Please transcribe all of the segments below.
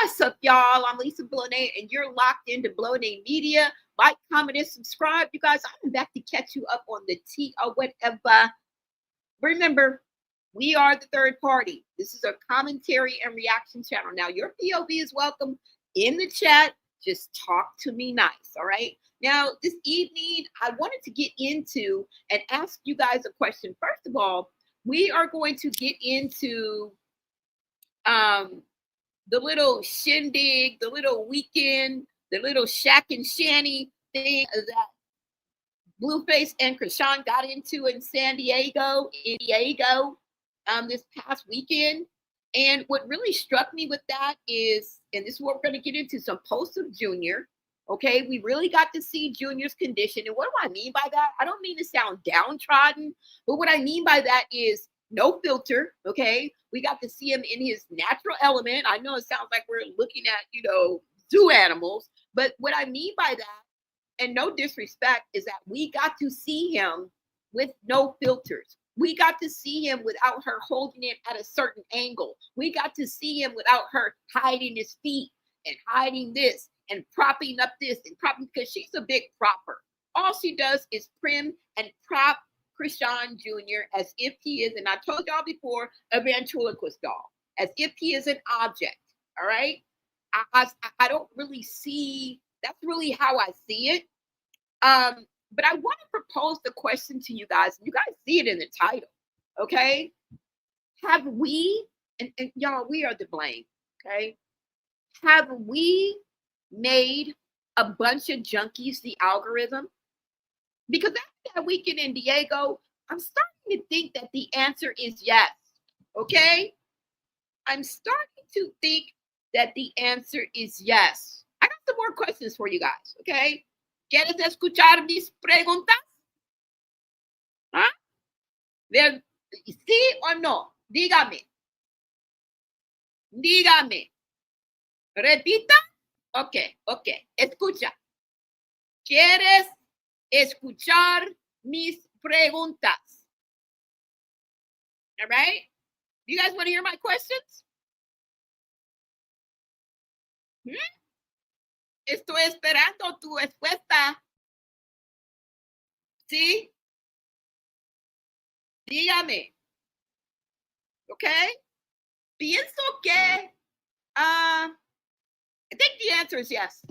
What's up, y'all? I'm Lisa Blonay, and you're locked into Blonay Media. Like, comment, and subscribe. You guys, I'm back to catch you up on the tea or whatever. Remember, we are the third party. This is a commentary and reaction channel. Now, your POV is welcome in the chat. Just talk to me nice, all right? Now, this evening, I wanted to get into and ask you guys a question. First of all, we are going to get into the little shindig, the little weekend, the little shack and shanty thing that Blueface and Chrisean got into in Diego, this past weekend. And what really struck me with that is, and this is what we're going to get into, some posts of Junior. Okay, we really got to see Junior's condition. And what do I mean by that? I don't mean to sound downtrodden, but what I mean by that is no filter. Okay, we got to see him in his natural element. I know it sounds like we're looking at, zoo animals, but what I mean by that, and no disrespect, is that we got to see him with no filters. We got to see him without her holding it at a certain angle. We got to see him without her hiding his feet and hiding this and propping up this and propping, because she's a big propper. All she does is prim and prop Chrisean Jr. as if he is, and I told y'all before, a ventriloquist doll, as if he is an object. All right. I don't really see, that's really how I see it. But I want to propose the question to you guys. You guys see it in the title. Okay. Have we, and y'all, we are to blame. Okay. Have we made a bunch of junkies the algorithm? Because after that weekend in Diego, I'm starting to think that the answer is yes. Okay? I'm starting to think that the answer is yes. I got some more questions for you guys. Okay? ¿Quieres escuchar mis preguntas? ¿Ah? ¿Sí o no? Dígame. Dígame. Repita. Ok. Escucha. ¿Quieres escuchar mis preguntas? All right? You guys want to hear my questions? Estoy esperando tu respuesta. ¿Sí? Dígame. Okay? Pienso que I think the answer is yes.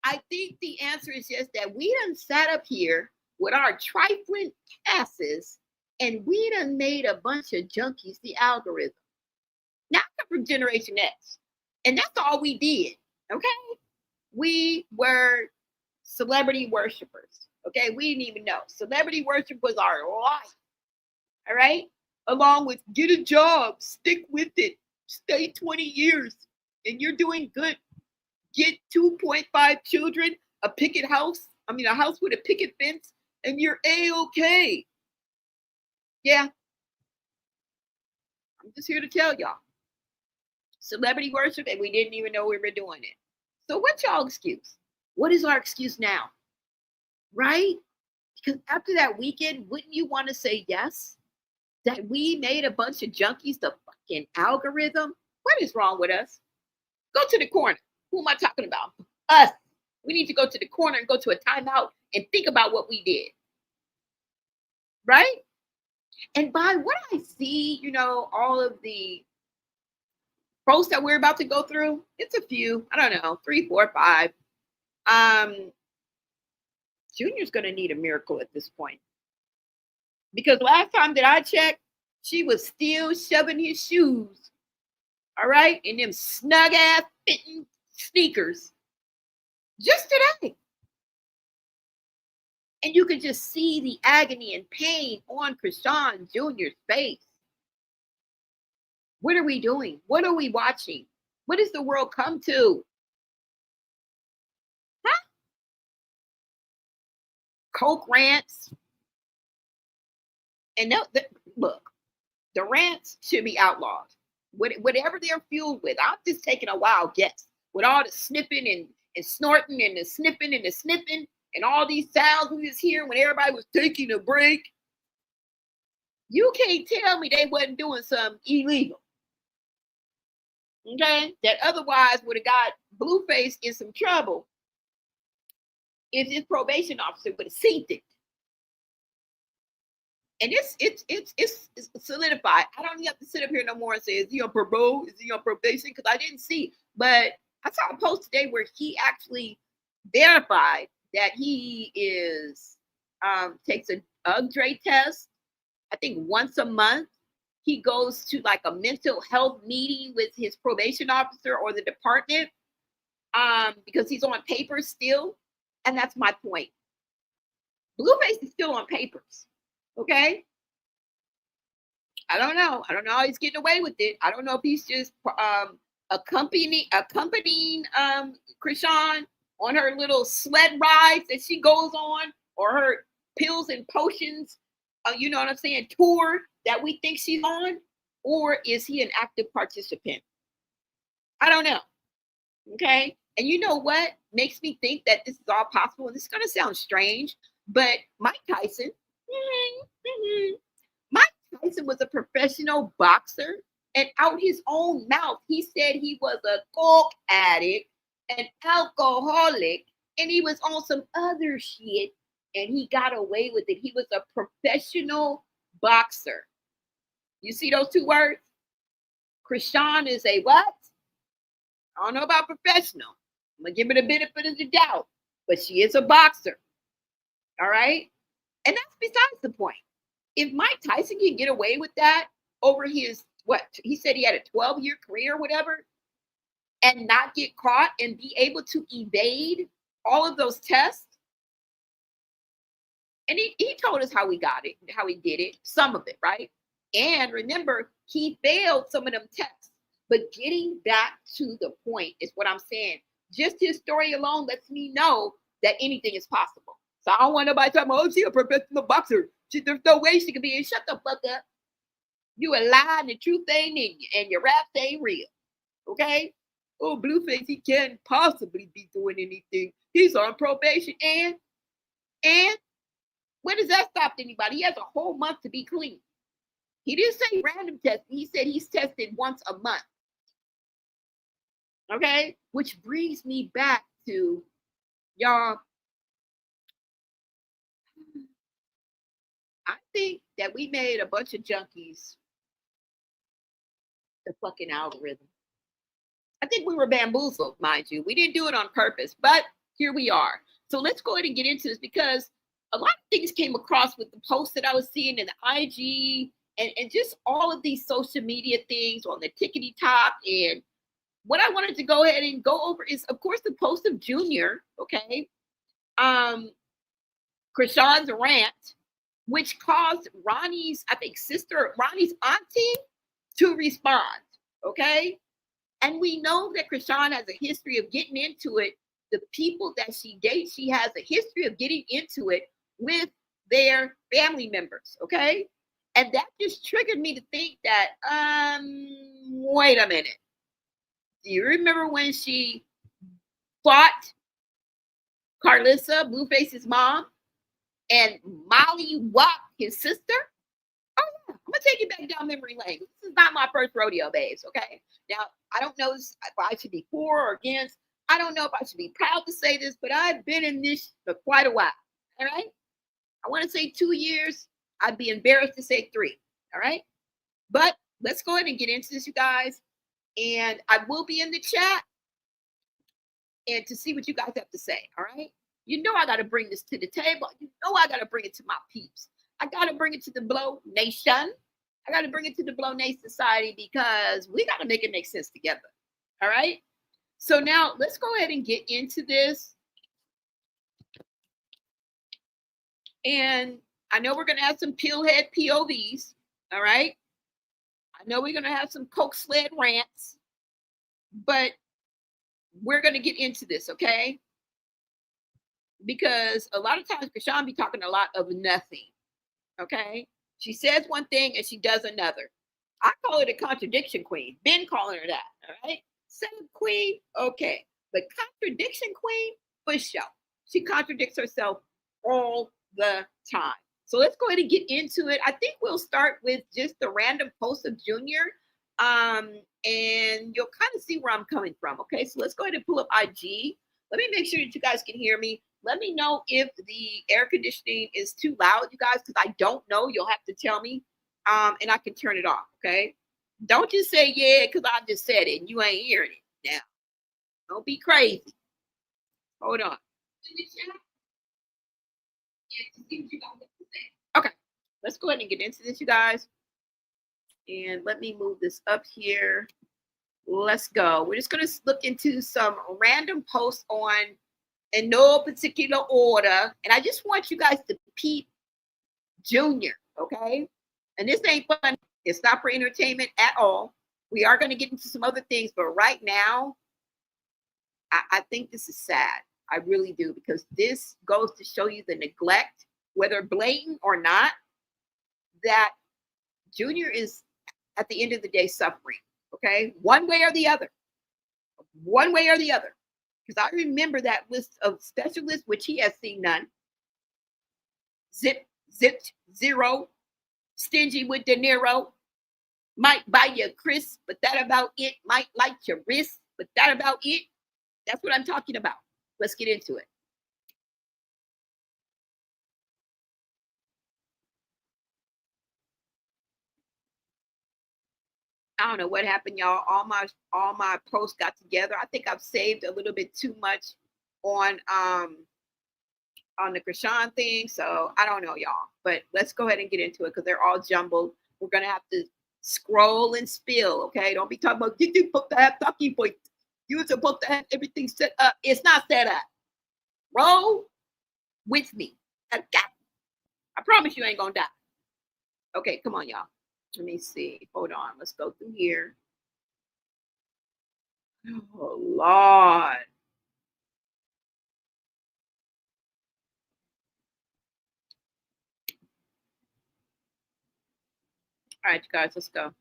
I think the answer is yes, that we done sat up here with our trifling asses and we done made a bunch of junkies the algorithm. Now I come from Generation X, and that's all we did. Okay? We were celebrity worshipers. Okay? We didn't even know. Celebrity worship was our life. All right? Along with get a job, stick with it, stay 20 years, and you're doing good. Get 2.5 children, a house with a picket fence, and you're A-okay. Yeah. I'm just here to tell y'all. Celebrity worship, and we didn't even know we were doing it. So what's y'all excuse? What is our excuse now? Right? Because after that weekend, wouldn't you want to say yes? That we made a bunch of junkies the fucking algorithm? What is wrong with us? Go to the corner. Who am I talking about? Us. We need to go to the corner and go to a timeout and think about what we did. Right? And by what I see, all of the posts that we're about to go through, it's a few, I don't know, 3, 4, 5. Junior's going to need a miracle at this point. Because last time that I checked, she was still shoving his shoes, all right, in them snug ass fitting sneakers just today. And you could just see the agony and pain on Chrisean Jr.'s face. What are we doing? What are we watching? What does the world come to? Huh? Coke rants. And look, the rants should be outlawed. Whatever they're fueled with. I'm just taking a wild guess. With all the snipping and snorting and the snipping and all these sounds we was hearing when everybody was taking a break. You can't tell me they wasn't doing something illegal. Okay, that otherwise would have got Blueface in some trouble if his probation officer would have seen it. And it's solidified. I don't have to sit up here no more and say, is he on parole? Is he on probation? Because I didn't see. But I saw a post today where he actually verified that he is takes a drug test, I think once a month. He goes to like a mental health meeting with his probation officer or the department because he's on papers still. And that's my point. Blueface is still on papers. Okay. I don't know. I don't know how he's getting away with it. I don't know if he's just accompanying Chrisean on her little sled rides that she goes on, or her pills and potions, you know what I'm saying, tour that we think she's on, or is he an active participant? I don't know. Okay. And you know what makes me think that this is all possible? And this is going to sound strange, but Mike Tyson, Mike Tyson was a professional boxer, and out his own mouth, he said he was a coke addict, an alcoholic, and he was on some other shit, and he got away with it. He was a professional boxer. You see those two words? Chrisean is a what? I don't know about professional. I'm going to give it a benefit of the doubt, but she is a boxer. All right? And that's besides the point. If Mike Tyson can get away with that over his, what, he said he had a 12-year career or whatever, and not get caught and be able to evade all of those tests. And he told us how he got it, how he did it, some of it, right? And remember, he failed some of them tests. But getting back to the point is what I'm saying. Just his story alone lets me know that anything is possible. So I don't want nobody talking about, oh, she's a professional boxer. There's no way she could be in. Shut the fuck up. You a lie and the truth ain't in you, and your raps ain't real. Okay? Oh, Blueface, he can't possibly be doing anything. He's on probation. And when does that stop anybody? He has a whole month to be clean. He didn't say random testing. He said he's tested once a month. Okay? Which brings me back to, y'all, I think that we made a bunch of junkies the fucking algorithm. I think we were bamboozled, mind you. We didn't do it on purpose, but here we are. So let's go ahead and get into this, because a lot of things came across with the posts that I was seeing in the IG and just all of these social media things on the tickety top. And what I wanted to go ahead and go over is, of course, the post of Junior, okay? Chrisean's rant, which caused Ronnie's, I think, sister, Ronnie's auntie to respond, okay? And we know that Chrisean has a history of getting into it. The people that she dates, she has a history of getting into it with their family members, okay? And that just triggered me to think that, wait a minute. Do you remember when she fought Carlissa, Blueface's mom, and Molly whopped his sister? Oh, yeah. I'm going to take you back down memory lane. This is not my first rodeo, babes, okay? Now, I don't know if I should be for or against. I don't know if I should be proud to say this, but I've been in this for quite a while, all right? I want to say 2 years. I'd be embarrassed to say 3, all right? But let's go ahead and get into this, you guys. And I will be in the chat and to see what you guys have to say, all right? You know I got to bring this to the table. You know I got to bring it to my peeps. I got to bring it to the Blow Nation. I got to bring it to the Blow Nation Society, because we got to make it make sense together, all right? So now let's go ahead and get into this. And I know we're going to have some pillhead POVs, all right? I know we're going to have some coke sled rants, but we're going to get into this, okay? Because a lot of times Chrisean be talking a lot of nothing, okay? She says one thing and she does another. I call it a contradiction queen. Been calling her that, all right? Setup queen, okay. But contradiction queen, for sure. She contradicts herself all the time. So let's go ahead and get into it. I think we'll start with just the random post of Junior. And you'll kind of see where I'm coming from. Okay, so let's go ahead and pull up IG. Let me make sure that you guys can hear me. Let me know if the air conditioning is too loud, you guys, because I don't know. You'll have to tell me, and I can turn it off. Okay, don't just say yeah because I just said it and you ain't hearing it. Now, don't be crazy. Hold on. Okay, let's go ahead and get into this, you guys. And let me move this up here. Let's go. We're just going to look into some random posts on in no particular order. And I just want you guys to peep Junior, okay? And this ain't fun. It's not for entertainment at all. We are going to get into some other things, but right now, I think this is sad. I really do, because this goes to show you the neglect, whether blatant or not, that Junior is at the end of the day suffering, okay? One way or the other. One way or the other. Because I remember that list of specialists, which he has seen none. Zipped, zero, stingy with De Niro, might buy you a crisp, but that about it. Might like your wrist, but that about it. That's what I'm talking about. Let's get into it. I don't know what happened, y'all. All my posts got together. I think I've saved a little bit too much on the Chrisean thing. So I don't know, y'all. But let's go ahead and get into it because they're all jumbled. We're gonna have to scroll and spill, okay? Don't be talking about you supposed to have talking points. You're supposed to have everything set up. It's not set up. Roll with me. I promise you ain't gonna die. Okay, come on, y'all. Let me see. Hold on. Let's go through here. Oh, Lord. All right, you guys, let's go.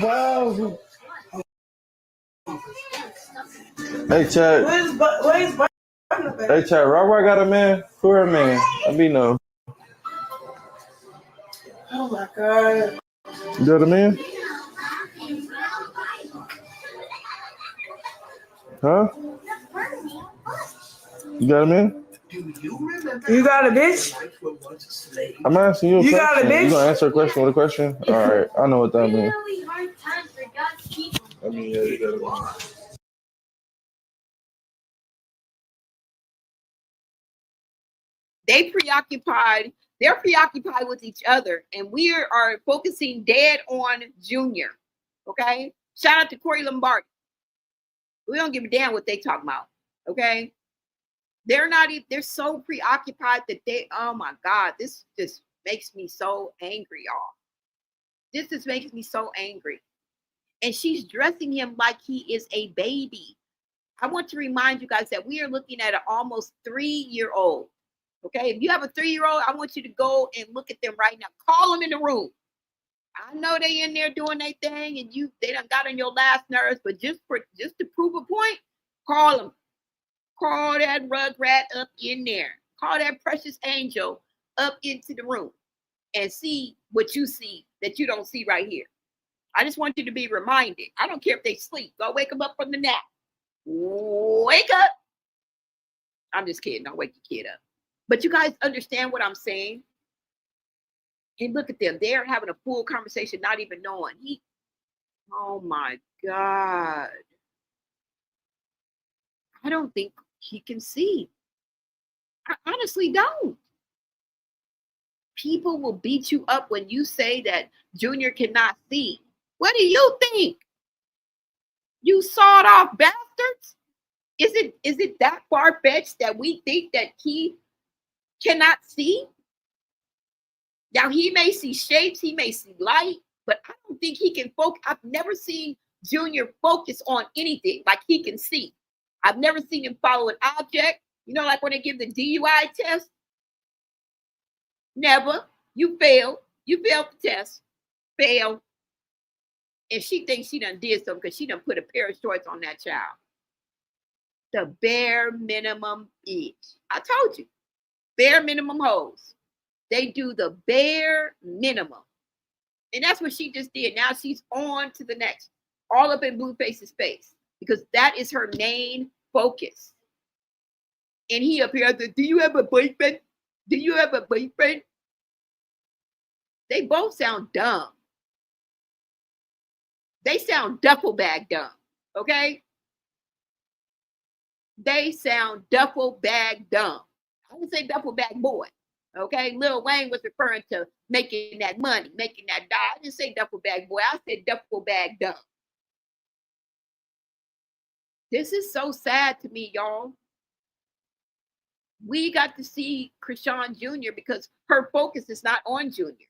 Wow. Hey, Chad. Hey, Chad. Rock got a man. Who her man? Let me know. Oh my God. You got a man? Huh? You got a man? You got a bitch? I'm asking you a question. Got a bitch? You gonna answer a question with a question? All right. I know what that means. I mean, yeah, you got a man. They're preoccupied with each other, and we are focusing dead on Junior. Okay, shout out to Corey Lombardi. We don't give a damn what they talk about. Okay, they're so preoccupied that oh my God, this just makes me so angry, y'all. This just makes me so angry. And she's dressing him like he is a baby. I want to remind you guys that we are looking at an almost 3-year-old. Okay, if you have a 3-year-old, I want you to go and look at them right now. Call them in the room. I know they in there doing their thing, and they done got on your last nerves, but just to prove a point, call them. Call that rugrat up in there. Call that precious angel up into the room and see what you see that you don't see right here. I just want you to be reminded. I don't care if they sleep. Go wake them up from the nap. Wake up. I'm just kidding. Don't wake your kid up. But you guys understand what I'm saying? And look at them. They're having a full conversation, not even knowing. Oh my God. I don't think he can see. I honestly don't. People will beat you up when you say that Junior cannot see. What do you think? You sawed off bastards? Is it that far-fetched that we think that he cannot see? Now, he may see shapes, he may see light, but I don't think he can focus. I've never seen Junior focus on anything like he can see. I've never seen him follow an object. You know, like when they give the DUI test? Never. You failed. You failed the test. Fail. And she thinks she done did something because she done put a pair of shorts on that child. The bare minimum bitch. I told you. Bare minimum hoes. They do the bare minimum. And that's what she just did. Now she's on to the next. All up in Blueface's face. Because that is her main focus. And he up here said, do you have a boyfriend? Do you have a boyfriend? They both sound dumb. They sound duffel bag dumb. Okay? They sound duffel bag dumb. I would say duffel bag boy. Okay? Lil Wayne was referring to making that money, making that dollar. I didn't say duffel bag boy. I said duffel bag dumb. This is so sad to me, y'all. We got to see Chrisean Jr. because her focus is not on Junior.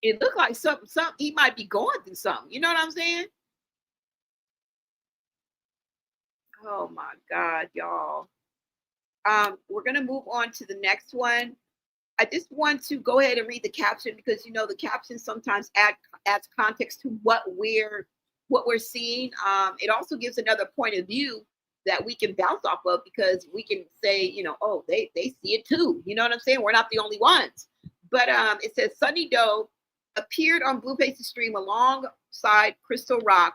It looked like something he might be going through something. You know what I'm saying? Oh my God, y'all. We're gonna move on to the next one. I just want to go ahead and read the caption because you know the caption sometimes adds context to what we're seeing. It also gives another point of view that we can bounce off of because we can say, you know, oh, they see it too. You know what I'm saying? We're not the only ones. But it says Sunny Doe appeared on Blueface's stream alongside Crystal Rock,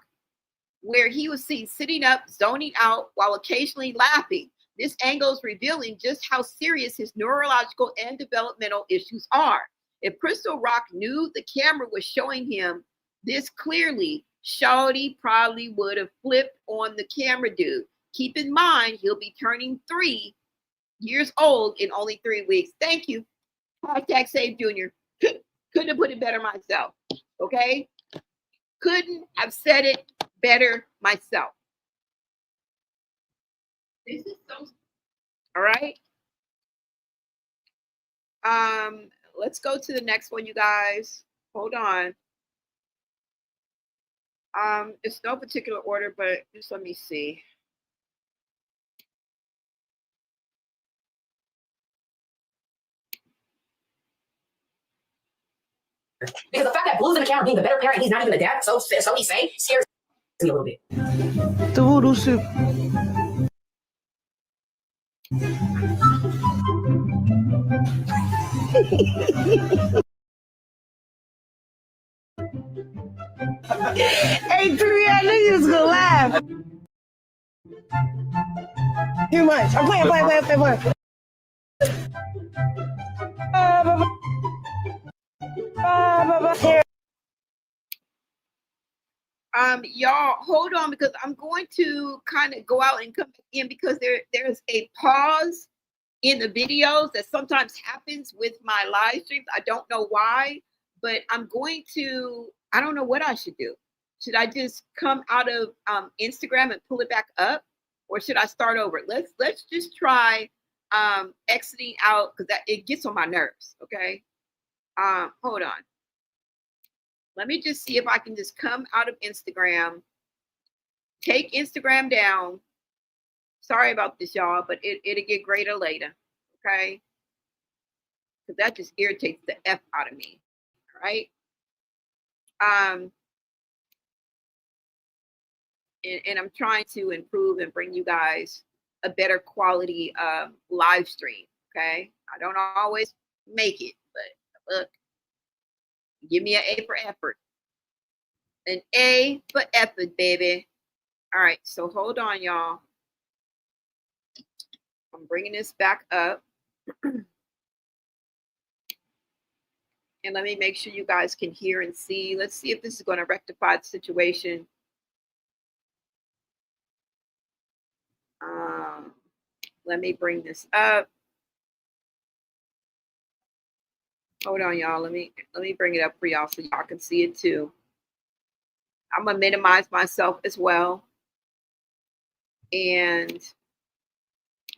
where he was seen sitting up, zoning out while occasionally laughing. This angle is revealing just how serious his neurological and developmental issues are. If Crystal Rock knew the camera was showing him this clearly, Shawty probably would have flipped on the camera dude. Keep in mind, he'll be turning 3 years old in only 3 weeks. Thank you. Hashtag Save Junior. Couldn't have put it better myself. Okay? Couldn't have said it better myself. This is so. All right. Let's go to the next one, you guys. Hold on. It's no particular order, but just let me see. Because the fact that Blue's in the camera being the better parent, he's not even the dad, so he's saying, scares me a little bit. The voodoo soup. Hey, Tree, I knew you was gonna laugh. Too much. I'm playing. Y'all hold on because I'm going to kind of go out and come back in because there's a pause in the videos that sometimes happens with my live streams. I don't know why, but I'm going to, I don't know what I should do. Should I just come out of Instagram and pull it back up, or should I start over? Let's just try exiting out because it gets on my nerves. Okay. Hold on. Let me just see if I can just come out of Instagram, take Instagram down. Sorry about this, y'all, but it'll get greater later, okay? Because that just irritates the F out of me, all right? And I'm trying to improve and bring you guys a better quality live stream, okay? I don't always make it, but look. Give me an A for effort. An A for effort, baby. All right, so hold on, y'all. I'm bringing this back up. And let me make sure you guys can hear and see. Let's see if this is going to rectify the situation. Let me bring this up. Hold on, y'all. Let me bring it up for y'all so y'all can see it too. I'm gonna minimize myself as well. And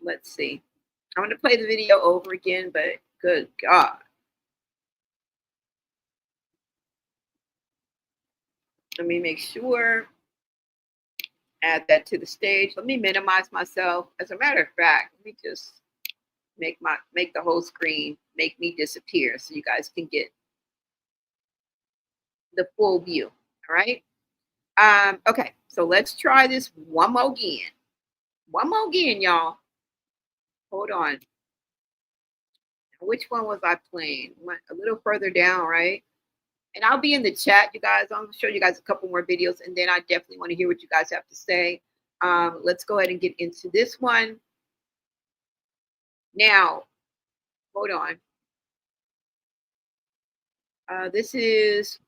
let's see. I'm gonna play the video over again, but good God. Let me make sure. Add that to the stage. Let me minimize myself. As a matter of fact, let me just make the whole screen make me disappear so you guys can get the full view. All right. Okay, so let's try this one more again. One more again, y'all. Hold on. Which one was I playing? Went a little further down, right? And I'll be in the chat, you guys. I'm gonna show you guys a couple more videos, and then I definitely want to hear what you guys have to say. Let's go ahead and get into this one. Now, hold on. This is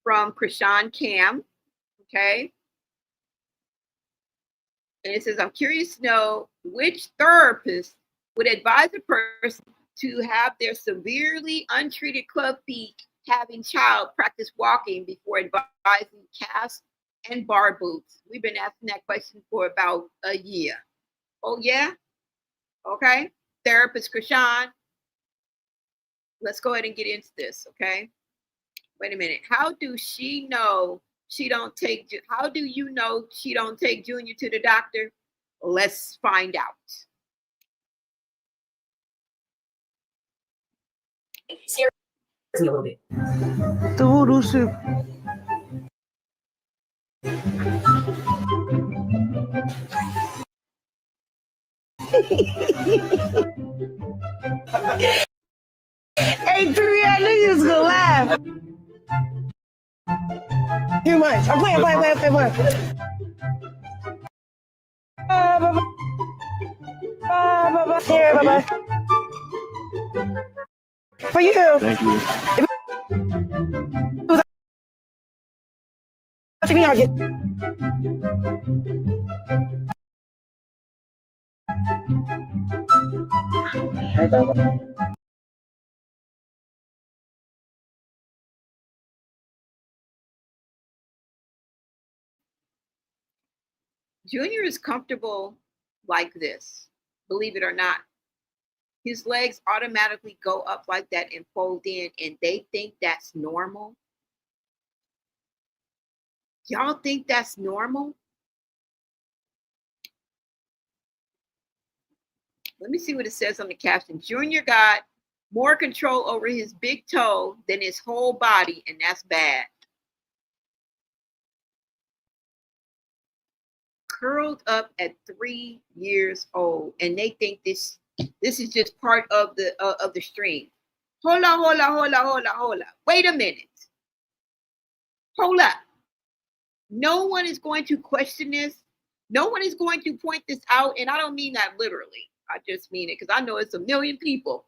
from Chrisean Cam, okay? And it says, I'm curious to know which therapist would advise a person to have their severely untreated club feet having child practice walking before advising cast and bar boots. We've been asking that question for about a year. Oh, yeah? Okay. Therapist Chrisean. Let's go ahead and get into this, okay? Wait a minute. How do she know she don't take, how do you know she don't take Junior to the doctor? Let's find out. Scares me a little bit. The voodoo soup. Hey, Tree, I knew you was gonna laugh. Too much. I'm playing. Bye-bye. Here, bye-bye. For you. Thank you. To me, I'll get. Junior is comfortable like this, believe it or not. His legs automatically go up like that and fold in, and they think that's normal. Y'all think that's normal? Let me see what it says on the caption. Junior got more control over his big toe than his whole body, and that's bad. Curled up at 3 years old, and they think this is just part of the stream. Hola. Wait a minute. Hold up. No one is going to question this. No one is going to point this out, and I don't mean that literally. I just mean it because I know it's a million people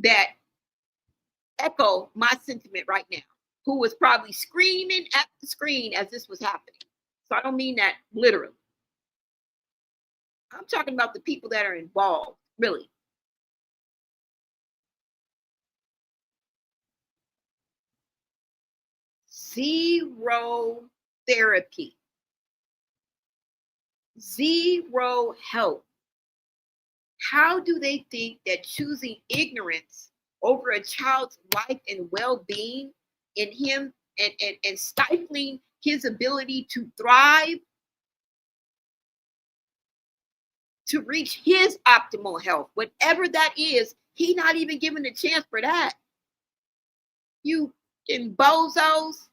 that echo my sentiment right now, who was probably screaming at the screen as this was happening. So I don't mean that literally. I'm talking about the people that are involved, really. Zero therapy. Zero help. How do they think that choosing ignorance over a child's life and well-being in him and stifling his ability to thrive, to reach his optimal health, whatever that is, he not even given a chance for that. You in bozos,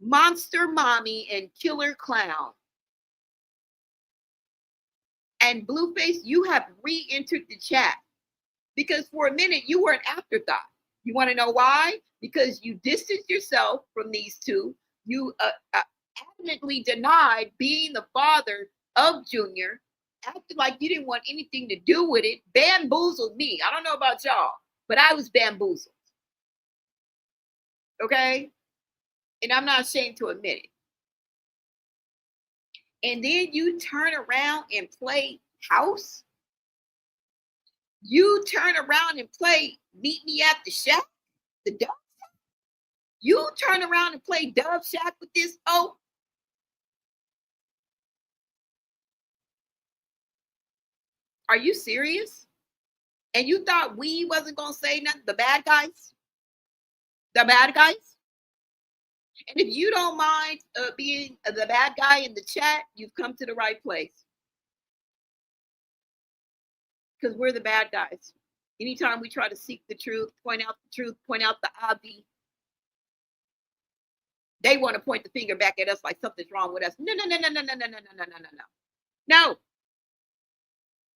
monster mommy, and killer clown. And Blueface, you have re-entered the chat because for a minute you were an afterthought. You want to know why? Because you distanced yourself from these two. You adamantly denied being the father of Junior, acted like you didn't want anything to do with it, bamboozled me. I don't know about y'all, but I was bamboozled. Okay? And I'm not ashamed to admit it. And then you turn around and play house. You turn around and play meet me at the shack, the Dove Shack. You turn around and play Dove Shack with this. Oh, are you serious? And you thought we wasn't gonna say nothing? The bad guys. And if you don't mind being the bad guy in the chat, you've come to the right place. Because we're the bad guys. Anytime we try to seek the truth, point out the obvious, They want to point the finger back at us like something's wrong with us. No. No.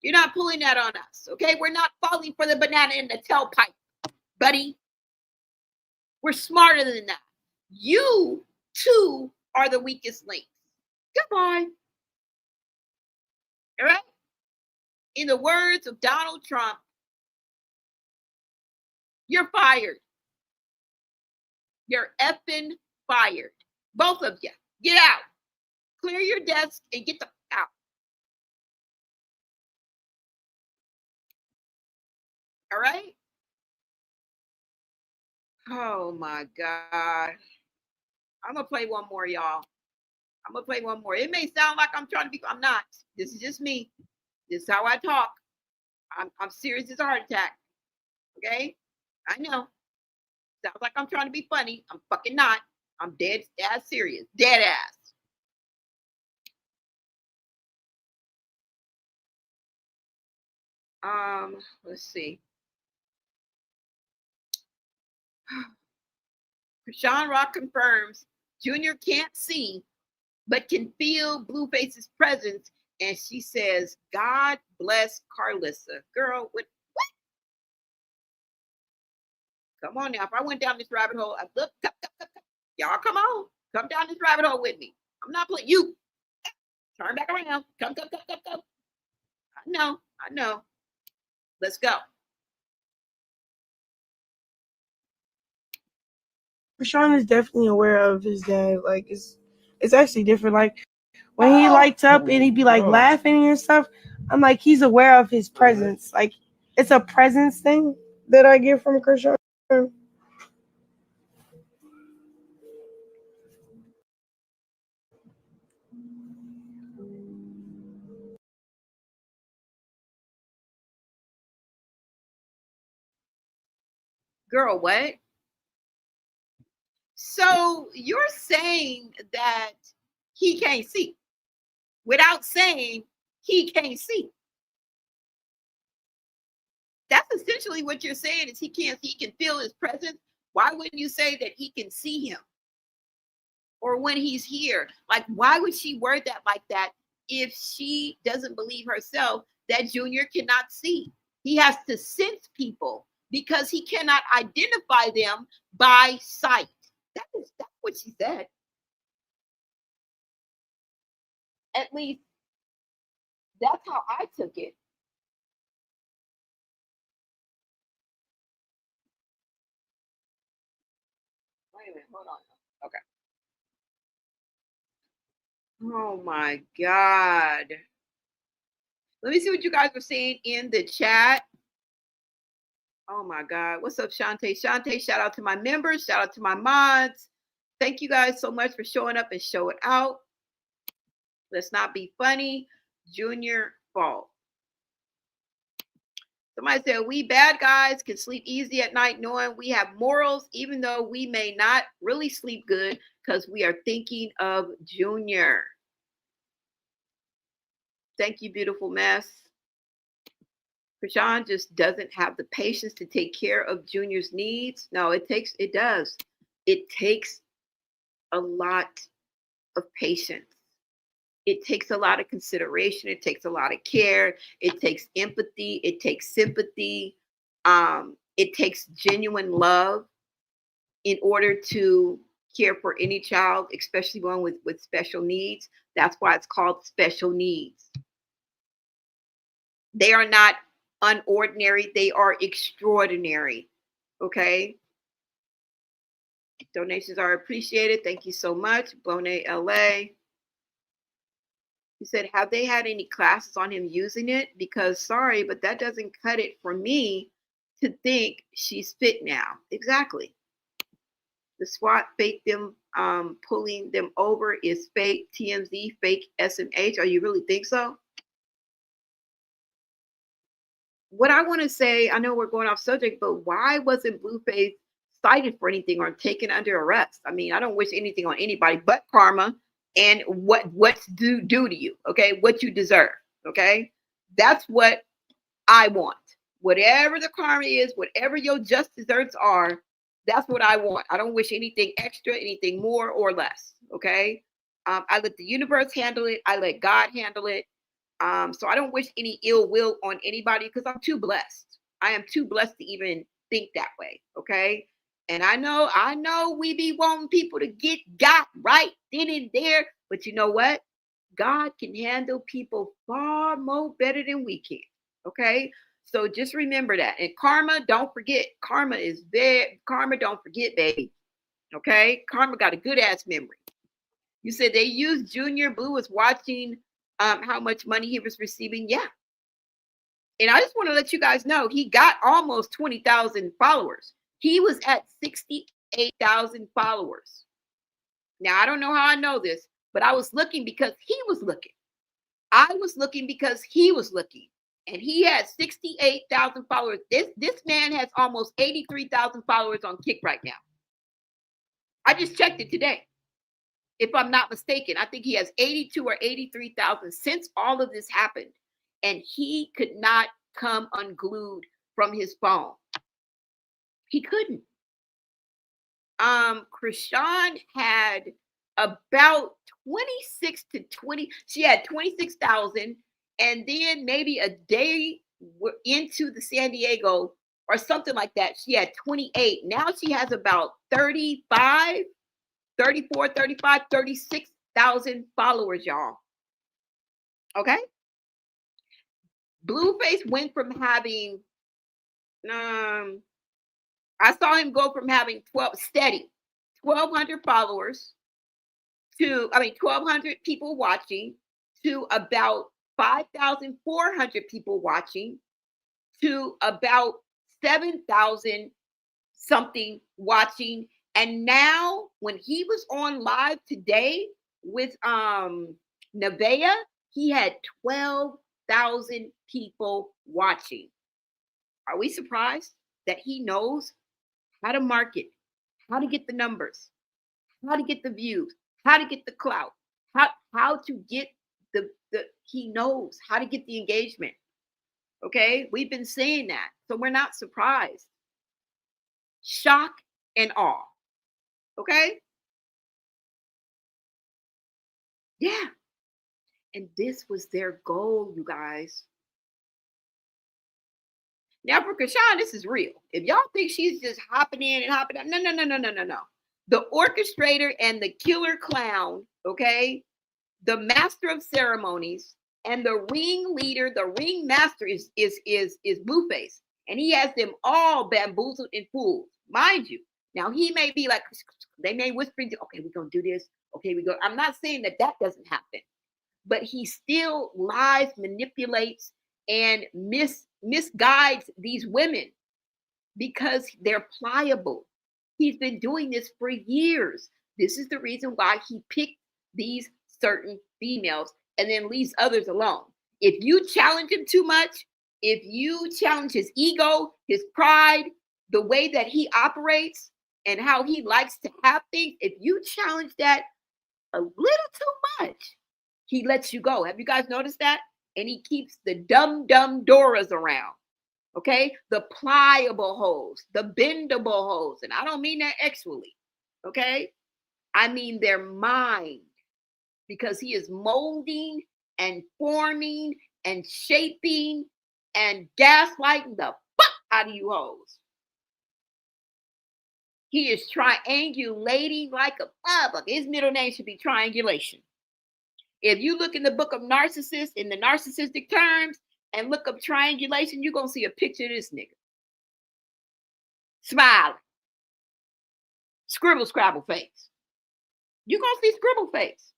You're not pulling that on us, okay? We're not falling for the banana in the tailpipe, buddy. We're smarter than that. You, too, are the weakest link. Goodbye. All right? In the words of Donald Trump, you're fired. You're effing fired. Both of you. Get out. Clear your desk and get the out. All right? Oh my God. I'm going to play one more, y'all. I'm going to play one more. It may sound like I'm trying to be, I'm not. This is just me. This is how I talk. I'm serious as a heart attack. Okay? I know. Sounds like I'm trying to be funny. I'm fucking not. I'm dead ass serious. Dead ass. Let's see. Chrisean Rock confirms Junior can't see, but can feel Blueface's presence. And she says, God bless Carlissa. Girl, what? Come on now. If I went down this rabbit hole, I look, y'all come on. Come down this rabbit hole with me. I'm not playing you. Turn back around. Come. I know. Let's go. Chrisean is definitely aware of his dad. Like it's actually different. Like when he lights up and he be like laughing and stuff, I'm like he's aware of his presence. Like it's a presence thing that I get from Chrisean. Girl, what? So you're saying that he can't see without saying he can't see. That's essentially what you're saying is he can't see, he can feel his presence. Why wouldn't you say that he can see him? Or when he's here? Like, why would she word that like that if she doesn't believe herself that Junior cannot see? He has to sense people because he cannot identify them by sight. That's what she said. At least that's how I took it. Wait a minute, hold on. Okay. Oh my God. Let me see what you guys are saying in the chat. Oh my God. What's up, Shantae? Shantae, shout out to my members. Shout out to my mods. Thank you guys so much for showing up and showing out. Let's not be funny. Junior fault. Somebody said, we bad guys can sleep easy at night knowing we have morals, even though we may not really sleep good because we are thinking of Junior. Thank you, beautiful mess. Chrisean just doesn't have the patience to take care of Junior's needs. No, it does. It takes a lot of patience. It takes a lot of consideration. It takes a lot of care. It takes empathy. It takes sympathy. It takes genuine love in order to care for any child, especially one with special needs. That's why it's called special needs. They are not unordinary. They are extraordinary. Okay. Donations are appreciated. Thank you so much. Bonet LA. He said, have they had any classes on him using it? Because sorry, but that doesn't cut it for me to think she's fit now. Exactly. The SWAT fake them pulling them over is fake TMZ, fake SMH. Are you really think so? What I want to say, I know we're going off subject, but why wasn't Blueface cited for anything or taken under arrest? I mean, I don't wish anything on anybody but karma and what's due to you, okay? What you deserve, okay? That's what I want. Whatever the karma is, whatever your just desserts are, That's what I want. I don't wish anything extra, anything more or less. Okay. I let the universe handle it. I let God handle it. So I don't wish any ill will on anybody because I'm too blessed. I am too blessed to even think that way. Okay. And I know we be wanting people to get got right then and there, but you know what? God can handle people far more better than we can. Okay. So just remember that. And karma, don't forget. Karma is there. Karma, don't forget, baby. Okay. Karma got a good ass memory. You said they used Junior. Blue was watching how much money he was receiving. Yeah. And I just want to let you guys know he got almost 20,000 followers. He was at 68,000 followers. Now, I don't know how I know this, but I was looking because he was looking. I was looking because he was looking. And he had 68,000 followers. This man has almost 83,000 followers on Kick right now. I just checked it today. If I'm not mistaken, I think he has 82 or 83,000 since all of this happened. And he could not come unglued from his phone. He couldn't. Chrisean had about 26 to 20. She had 26,000. And then maybe a day into the San Diego or something like that, she had 28. Now she has about 35, 34, 35, 36,000 followers, y'all. Okay. Blueface went from having, I saw him go from having 1,200 followers to, 1,200 people watching to about 5,400 people watching to about 7,000 something watching. And now when he was on live today with Nevaeh, he had 12,000 people watching. Are we surprised that he knows how to market, how to get the numbers, how to get the views, how to get the clout, how to get the he knows how to get the engagement. Okay, we've been saying that, so we're not surprised. Shock and awe. Okay. Yeah. And this was their goal, you guys. Now for Chrisean, this is real. If y'all think she's just hopping in and hopping out, no. The orchestrator and the killer clown, okay, the master of ceremonies and the ring leader, the ring master is Blueface, and he has them all bamboozled and fooled, mind you. Now he may be like, they may whisper, okay, we're gonna do this. Okay, we go. I'm not saying that doesn't happen, but he still lies, manipulates, and misguides these women because they're pliable. He's been doing this for years. This is the reason why he picked these certain females and then leaves others alone. If you challenge him too much, if you challenge his ego, his pride, the way that he operates and how he likes to have things, if you challenge that a little too much, he lets you go. Have you guys noticed that? And he keeps the dumb Doras around. Okay, the pliable hoes, the bendable hoes, and I don't mean that sexually. Okay, I mean their mind, because he is molding and forming and shaping and gaslighting the fuck out of you hoes. He is triangulating like a motherfucker. His middle name should be Triangulation. If you look in the book of narcissists in the narcissistic terms and look up triangulation, you're going to see a picture of this nigga. Smiling. Scribble, scrabble face. You're going to see scribble face.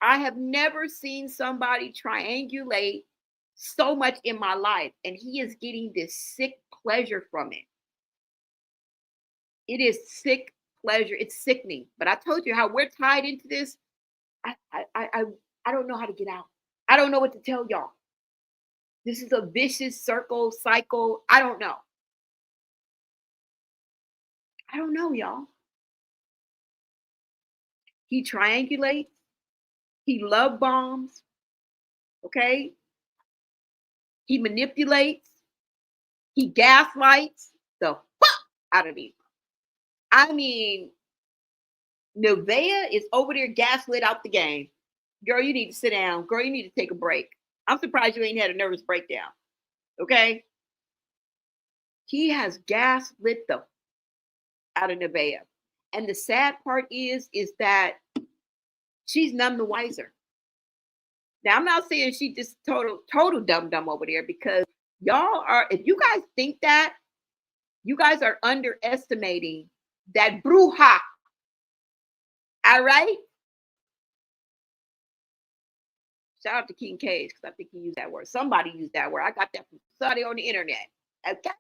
I have never seen somebody triangulate so much in my life, and he is getting this sick pleasure from it. It is sick pleasure. It's sickening. But I told you how we're tied into this. I don't know how to get out. I don't know what to tell y'all. This is a vicious cycle. I don't know. I don't know, y'all. He triangulates. He love bombs. Okay. He manipulates. He gaslights the out of me. I mean, Nevaeh is over there gaslit out the game. Girl, you need to sit down. Girl, you need to take a break. I'm surprised you ain't had a nervous breakdown. Okay? He has gaslit the out of Nevaeh. And the sad part is that she's none the wiser. Now, I'm not saying she just total dumb over there, because y'all are, if you guys think that, you guys are underestimating that bruja. All right? Shout out to King Cage, because I think he used that word. Somebody used that word. I got that from somebody on the internet. Okay? I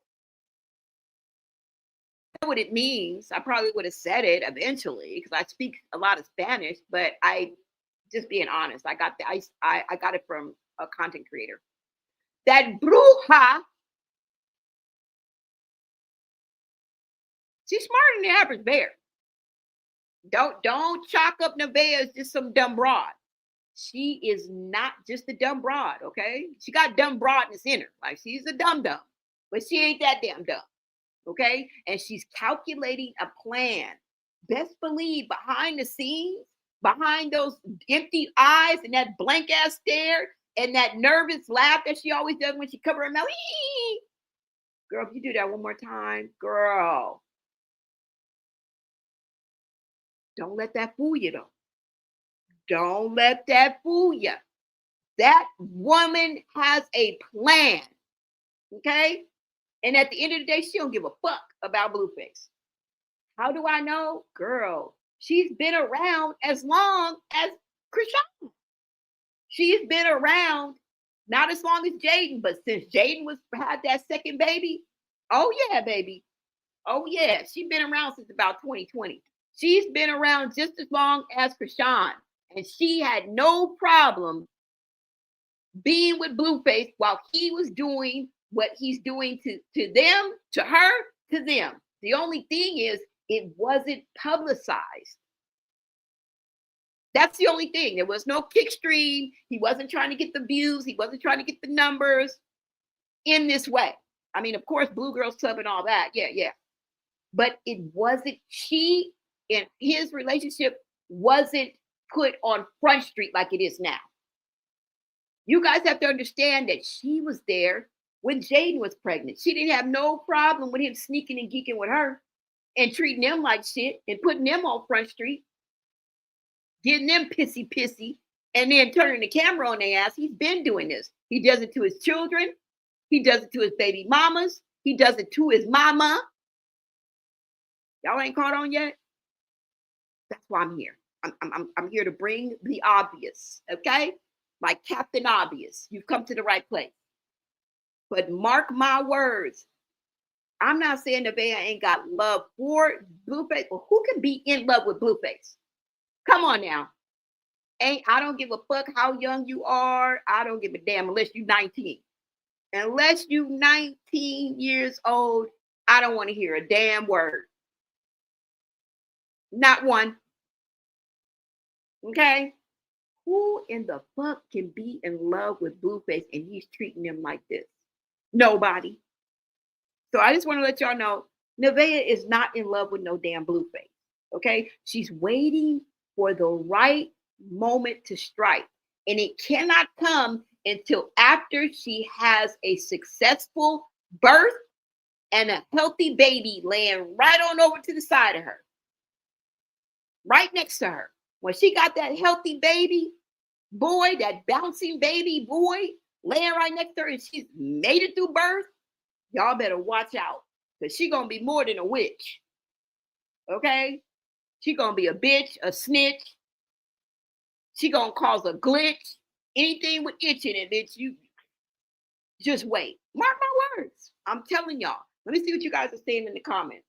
know what it means. I probably would have said it eventually, because I speak a lot of Spanish, but I just being honest, I got it from a content creator. That bruja, she's smarter than the average bear. Don't chalk up Nevaeh as just some dumb broad. She is not just a dumb broad, okay? She got dumb broadness in her. Like, she's a dumb, but she ain't that damn dumb, okay? And she's calculating a plan. Best believe behind the scenes, behind those empty eyes and that blank ass stare and that nervous laugh that she always does when she covers her mouth. Girl, if you do that one more time, girl, don't let that fool you, though. Don't let that fool you. That woman has a plan, okay? And at the end of the day, she don't give a fuck about Blueface. How do I know? Girl, she's been around as long as Chrisean. She's been around not as long as Jaden, but since Jaden had that second baby, oh yeah, baby. Oh yeah, she's been around since about 2020. She's been around just as long as Chrisean, and she had no problem being with Blueface while he was doing what he's doing to them, to her, to them. The only thing is, it wasn't publicized. That's the only thing. There was no kick stream. He wasn't trying to get the views. He wasn't trying to get the numbers in this way. I mean, of course, Blue Girl Sub and all that. Yeah. But it wasn't, she and his relationship wasn't put on Front Street like it is now. You guys have to understand that she was there when Jaden was pregnant. She didn't have no problem with him sneaking and geeking with her and treating them like shit and putting them on Front Street, getting them pissy, and then turning the camera on their ass. He's been doing this. He does it to his children. He does it to his baby mamas. He does it to his mama. Y'all ain't caught on yet? That's why I'm here. I'm here to bring the obvious, okay? Like Captain Obvious. You've come to the right place. But mark my words, I'm not saying Nevaeh ain't got love for Blueface, but who can be in love with Blueface? Come on now. I don't give a fuck how young you are. I don't give a damn unless you're 19. Unless you're 19 years old, I don't want to hear a damn word. Not one. Okay? Who in the fuck can be in love with Blueface and he's treating them like this? Nobody. So I just want to let y'all know, Nevaeh is not in love with no damn Blueface. Okay? She's waiting for the right moment to strike. And it cannot come until after she has a successful birth and a healthy baby laying right on over to the side of her. Right next to her. When she got that healthy baby boy, that bouncing baby boy laying right next to her and she's made it through birth, y'all better watch out, because she's going to be more than a witch. Okay? She's going to be a bitch, a snitch. She's going to cause a glitch. Anything with itch in it, bitch, you just wait. Mark my words. I'm telling y'all. Let me see what you guys are saying in the comments.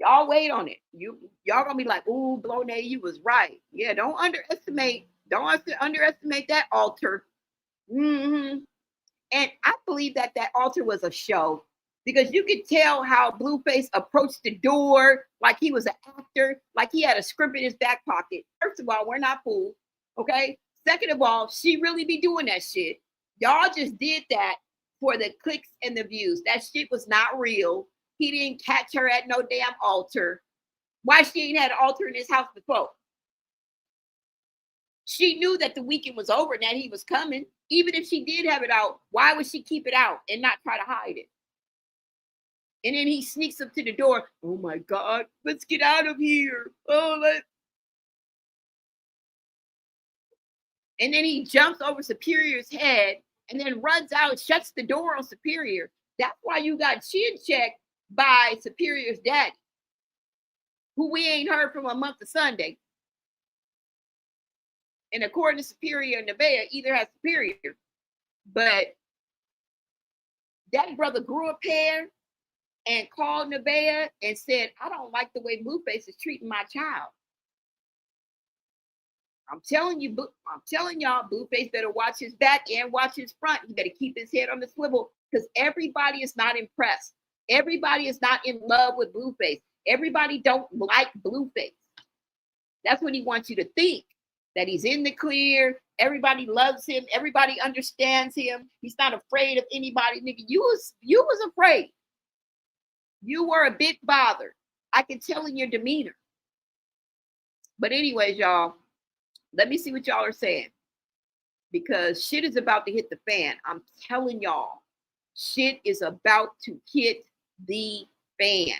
Y'all wait on it. Y'all gonna be like, ooh, Blonay, you was right. Yeah, don't underestimate that altar. Mm-hmm. And I believe that altar was a show, because you could tell how Blueface approached the door like he was an actor, like he had a script in his back pocket. First of all, we're not fools, okay? Second of all, she really be doing that shit. Y'all just did that for the clicks and the views. That shit was not real. he didn't catch her at no damn altar. Why she ain't had an altar in his house before? She knew that the weekend was over and that he was coming. Even if she did have it out, why would she keep it out and not try to hide it? And then he sneaks up to the door. Oh my God, let's get out of here. And then he jumps over Superior's head and then runs out, shuts the door on Superior. That's why you got chin checked by Superior's daddy, who we ain't heard from a month of Sunday. And according to Superior and Nevaeh, either has Superior. But that brother grew a pair and called Nevaeh and said, I don't like the way Blueface is treating my child. I'm telling y'all, Blueface better watch his back and watch his front. He better keep his head on the swivel because everybody is not impressed. Everybody is not in love with Blueface. Everybody don't like Blueface. That's what he wants you to think, that he's in the clear. Everybody loves him. Everybody understands him. He's not afraid of anybody. Nigga, you was afraid. You were a bit bothered. I can tell in your demeanor. But anyways, y'all, let me see what y'all are saying. Because shit is about to hit the fan. I'm telling y'all, shit is about to hit the fan.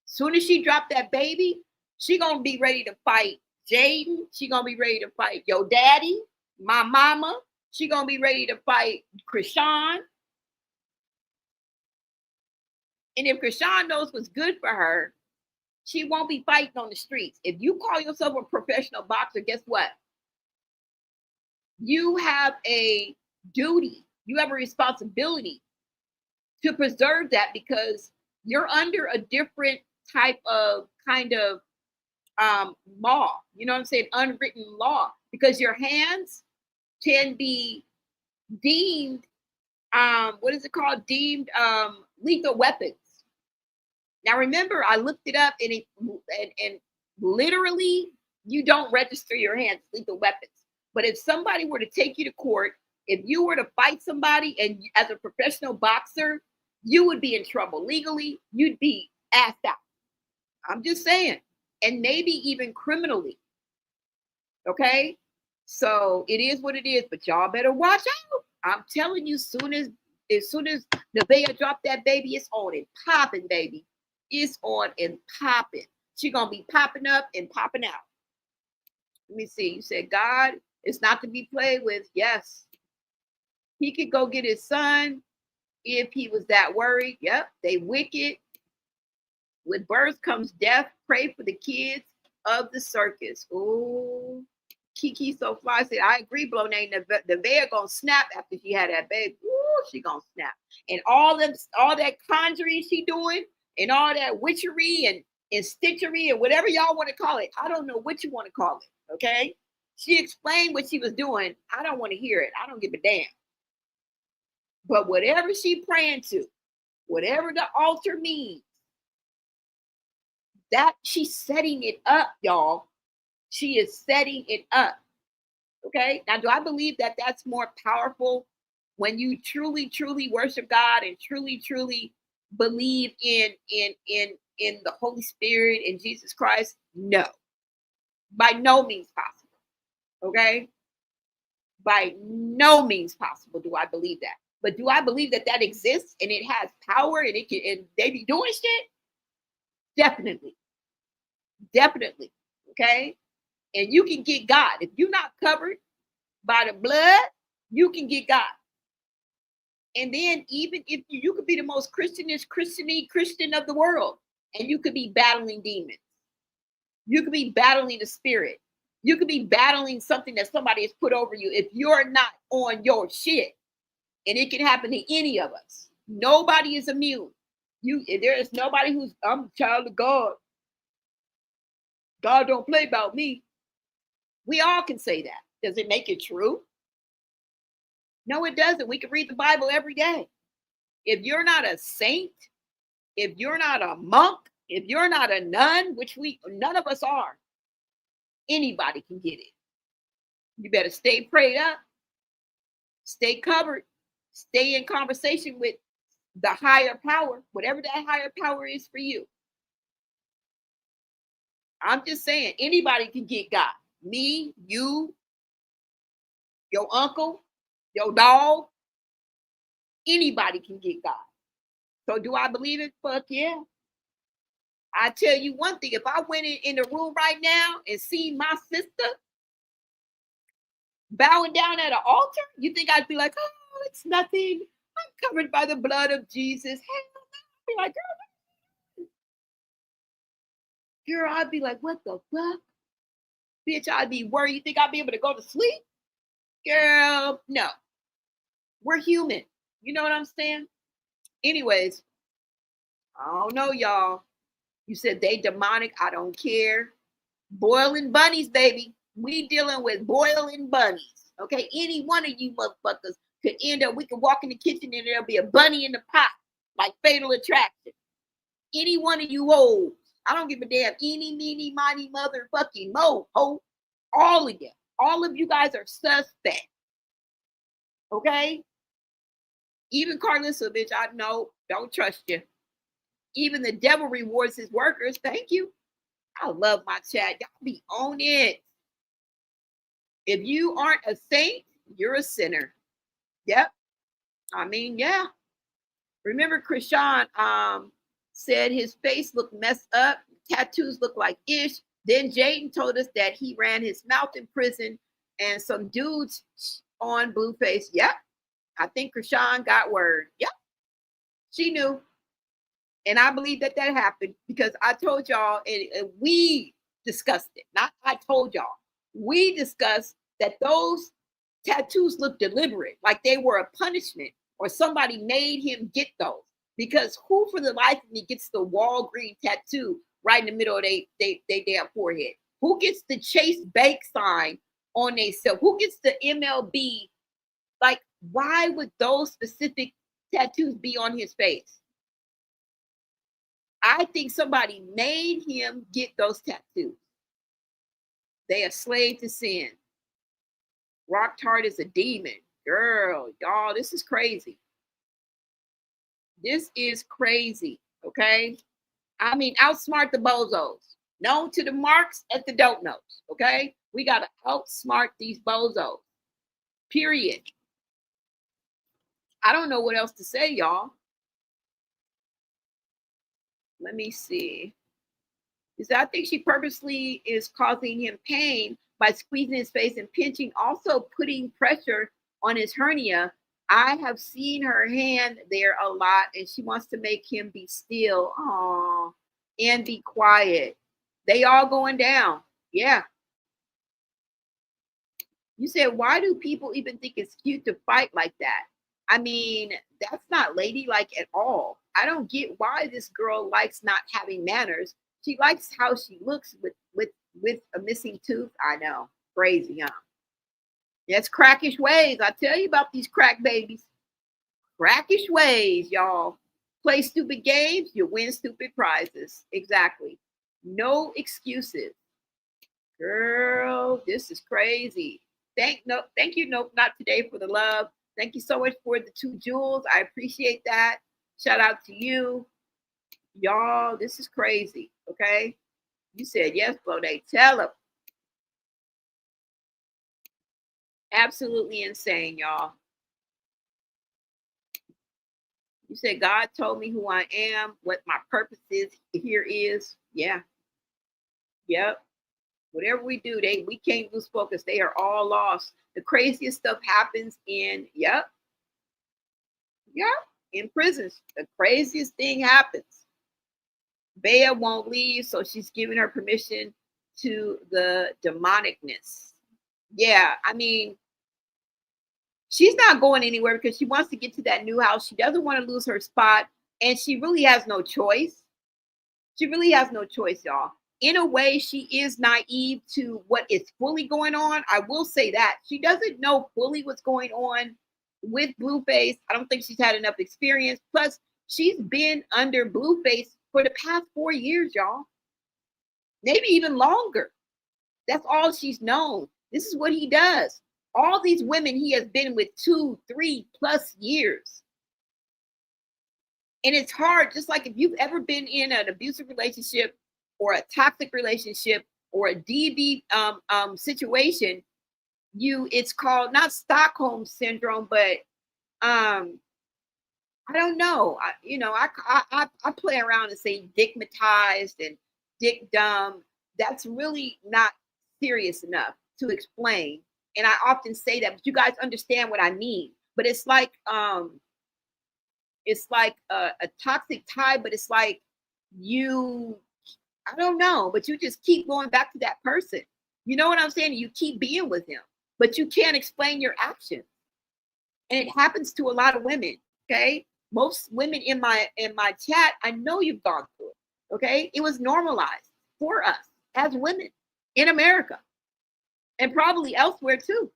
Soon as she dropped that baby, she gonna be ready to fight Jaden. She gonna be ready to fight your daddy, my mama. She gonna be ready to fight Chrisean. And if Chrisean knows what's good for her, she won't be fighting on the streets. If you call yourself a professional boxer, guess what? You have a duty. You have a responsibility to preserve that because you're under a different type of kind of law. You know what I'm saying? Unwritten law. Because your hands can be deemed, what is it called? Deemed lethal weapons. Now remember, I looked it up and literally you don't register your hands as lethal weapons. But if somebody were to take you to court, if you were to fight somebody and as a professional boxer, you would be in trouble legally. You'd be assed out. I'm just saying. And maybe even criminally. Okay? So it is what it is, but y'all better watch out. I'm telling you, as soon as Nevaeh dropped that baby, it's on and popping, baby. It's on and popping. She gonna be popping up and popping out. Let me see. You said God is not to be played with. Yes. He could go get his son if he was that worried. Yep. They wicked. With birth comes death. Pray for the kids of the circus. Oh, Kiki So Fly said, I agree, Blonay. Nevaeh gonna snap after she had that baby. Ooh, she gonna snap. And all that conjuring she doing and all that witchery and stitchery and whatever y'all want to call it. I don't know what you want to call it. Okay. She explained what she was doing. I don't want to hear it. I don't give a damn. But whatever she praying to, whatever the altar means, that she's setting it up, y'all. She is setting it up. Okay. Now, do I believe that that's more powerful when you truly, truly worship God and truly, truly believe in the Holy Spirit and Jesus Christ? No, by no means possible. Okay. By no means possible do I believe that. But do I believe that that exists and it has power and it can, and they be doing shit? Definitely. Definitely. Okay. And you can get God. If you're not covered by the blood, you can get God. And then even if you could be the most Christian of the world, and you could be battling demons. You could be battling the spirit. You could be battling something that somebody has put over you. If you're not on your shit, and it can happen to any of us. Nobody is immune. There is nobody who's, I'm a child of God. God don't play about me. We all can say that. Does it make it true? No, it doesn't. We can read the Bible every day. If you're not a saint, if you're not a monk, if you're not a nun, which none of us are, anybody can get it. You better stay prayed up, stay covered, stay in conversation with the higher power, whatever that higher power is for you. I'm just saying, anybody can get God. Me, you, your uncle, your dog, anybody can get God. So do I believe it? Fuck yeah. I tell you one thing, if I went in the room right now and see my sister bowing down at an altar, you think I'd be like, oh, it's nothing. I'm covered by the blood of Jesus. Hell no. I'd be like, girl, I'd be like, what the fuck? Bitch, I'd be worried. You think I'd be able to go to sleep? Girl, no. We're human. You know what I'm saying? Anyways, I don't know, y'all. You said they demonic. I don't care. Boiling bunnies, baby. We dealing with boiling bunnies. Okay, any one of you motherfuckers could end up. We could walk in the kitchen and there'll be a bunny in the pot, like Fatal Attraction. Any one of you hoes. I don't give a damn. Eeny, meeny, miny, motherfucking mo. Ho. All of you. All of you guys are suspect. Okay? Even Carlissa, bitch, I know. Don't trust you. Even the devil rewards his workers. Thank you. I love my chat. Y'all be on it. If you aren't a saint, you're a sinner. Yep. I mean, yeah. Remember, Chrisean said his face looked messed up. Tattoos look like ish. Then Jaden told us that he ran his mouth in prison and some dudes on Blueface. Yep. I think Chrisean got word. Yep. She knew. And I believe that happened because I told y'all, and we discussed it. Not I told y'all. We discussed that those tattoos look deliberate, like they were a punishment or somebody made him get those. Because who for the life of me gets the Walgreens tattoo right in the middle of they damn forehead? Who gets the Chase Bank sign on their self? Who gets the MLB? Like, why would those specific tattoos be on his face? I think somebody made him get those tattoos. They are slave to sin. Rock Tart is a demon. Girl, y'all, this is crazy. This is crazy, okay? I mean, outsmart the bozos. Known to the marks at the don't knows, okay? We got to outsmart these bozos, period. I don't know what else to say, y'all. Let me see. I think she purposely is causing him pain by squeezing his face and pinching, also putting pressure on his hernia. I have seen her hand there a lot, and she wants to make him be still, and be quiet. They all going down. Yeah. You said, why do people even think it's cute to fight like that? I mean, that's not ladylike at all. I don't get why this girl likes not having manners. She likes how she looks with a missing tooth. I know. Crazy, huh? That's crackish ways. I tell you about these crack babies. Crackish ways, y'all. Play stupid games, you win stupid prizes. Exactly. No excuses. Girl, this is crazy. Thank you, Nope, Not Today for the love. Thank you so much for the 2 jewels. I appreciate that. Shout out to you. Y'all, this is crazy, okay? You said yes, Flode. Tell them. Absolutely insane, y'all. You said God told me who I am, what my purpose is here is. Yeah. Yep. Whatever we do, we can't lose focus. They are all lost. The craziest stuff happens in in prisons. The craziest thing happens. Bea won't leave, so she's giving her permission to the demonicness. Yeah, I mean, she's not going anywhere because she wants to get to that new house. She doesn't want to lose her spot, and she really has no choice. She really has no choice, y'all. In a way, she is naive to what is fully going on. I will say that. She doesn't know fully what's going on with Blueface. I don't think she's had enough experience. Plus, she's been under Blueface for the past 4 years, y'all. Maybe even longer. That's all she's known. This is what he does. All these women he has been with 2, 3+ years. And it's hard, just like if you've ever been in an abusive relationship or a toxic relationship or a DV situation, it's called not Stockholm syndrome, but I don't know. I play around and say dickmatized and dick dumb. That's really not serious enough to explain. And I often say that, but you guys understand what I mean. But it's like a toxic tie, but it's like I don't know, but you just keep going back to that person. You know what I'm saying? You keep being with him, but you can't explain your actions. And it happens to a lot of women. Okay. Most women in my chat, I know you've gone through it. Okay. It was normalized for us as women in America and probably elsewhere too.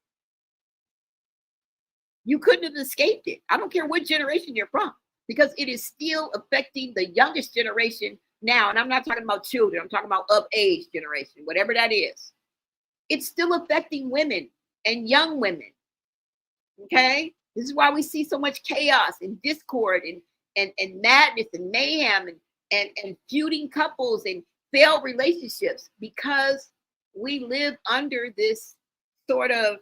You couldn't have escaped it. I don't care what generation you're from, because it is still affecting the youngest generation now. And I'm not talking about children. I'm talking about of age generation, whatever that is. It's still affecting women and young women. Okay. This is why we see so much chaos and discord and madness and mayhem and feuding couples and failed relationships, because we live under this sort of,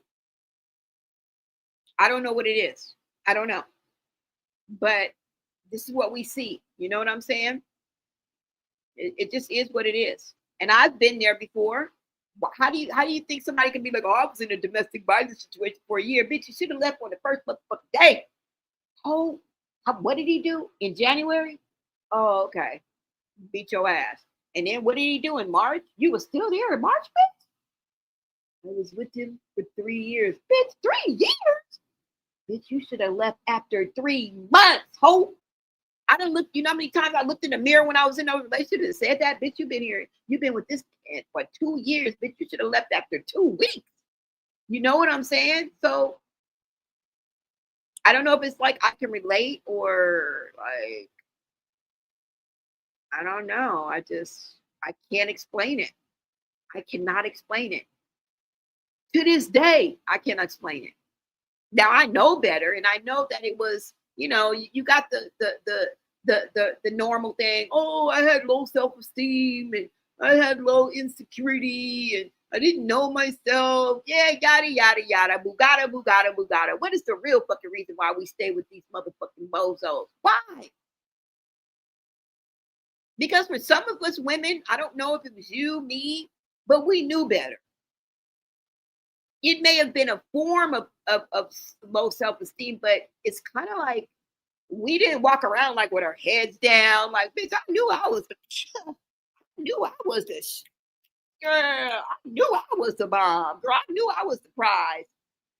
I don't know what it is. I don't know. But this is what we see. You know what I'm saying? It just is what it is. And I've been there before. How do you think somebody can be like, oh, I was in a domestic violence situation for a year? Bitch, you should have left on the first motherfucking day. Oh, what did he do in January? Oh, okay. Beat your ass. And then what did he do in March? You were still there in March, bitch? I was with him for 3 years. Bitch, 3 years? Bitch, you should have left after 3 months, ho. I done looked, you know how many times I looked in the mirror when I was in a relationship and said that? Bitch, you've been with this man for 2 years. Bitch, you should have left after 2 weeks. You know what I'm saying? So I don't know if it's like I can relate or like, I don't know. I can't explain it. I cannot explain it. To this day, I cannot explain it. Now I know better, and I know that it was, you got the normal thing. Oh, I had low self-esteem and I had low insecurity and I didn't know myself. Yeah, yada, yada, yada, boogada, boogada, boogada. What is the real fucking reason why we stay with these motherfucking bozos? Why? Because for some of us women, I don't know if it was you, me, but we knew better. It may have been a form of low self-esteem, but it's kind of like we didn't walk around like with our heads down. Like, bitch, I knew I was the girl. I knew I was the bomb. Girl, I knew I was the prize.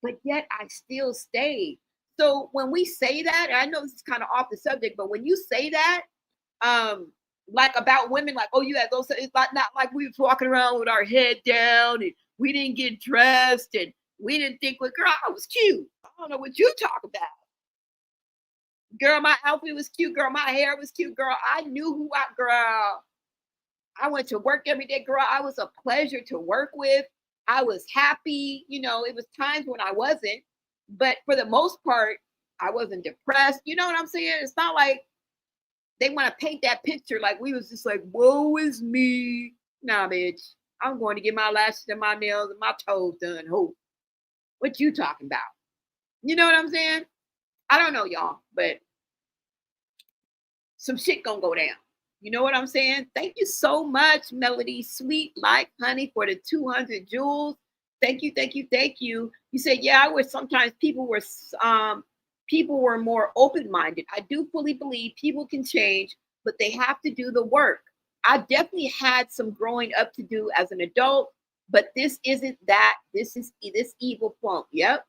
But yet I still stayed. So when we say that, I know this is kind of off the subject, but when you say that, like about women, like, oh, you had those, it's not like we was walking around with our head down and we didn't get dressed and we didn't think, well, girl, I was cute. I don't know what you talk about. Girl, my outfit was cute. Girl, my hair was cute. Girl, I knew girl. I went to work every day. Girl, I was a pleasure to work with. I was happy. It was times when I wasn't. But for the most part, I wasn't depressed. You know what I'm saying? It's not like they want to paint that picture like we was just like, woe is me. Nah, bitch. I'm going to get my lashes and my nails and my toes done. Ho. What you talking about? You know what I'm saying? I don't know, y'all, but some shit gonna go down. You know what I'm saying? Thank you so much, Melody, sweet like honey, for the 200 jewels. Thank you, thank you, thank you. You said, yeah, I wish sometimes people were more open-minded. I do fully believe people can change, but they have to do the work. I definitely had some growing up to do as an adult, but this isn't that. This is this evil funk. Yep.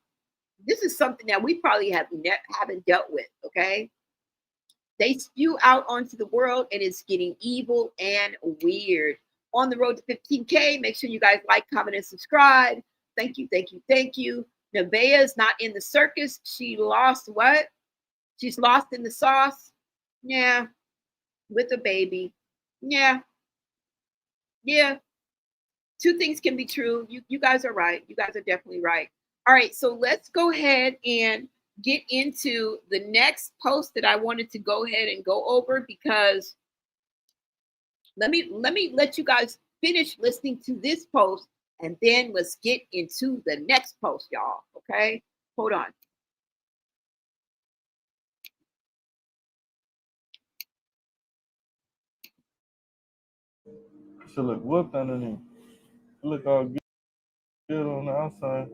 This is something that we probably haven't dealt with, okay? They spew out onto the world and it's getting evil and weird. On the road to 15K, make sure you guys like, comment, and subscribe. Thank you, thank you, thank you. Nevaeh is not in the circus. She lost what? She's lost in the sauce. Yeah. With a baby. Yeah. Yeah. Two things can be true. You guys are right. You guys are definitely right. All right. So let's go ahead and get into the next post that I wanted to go ahead and go over, because let me let you guys finish listening to this post, and then let's get into the next post, y'all. Okay, hold on. Should look whooped underneath. Look all good on the outside.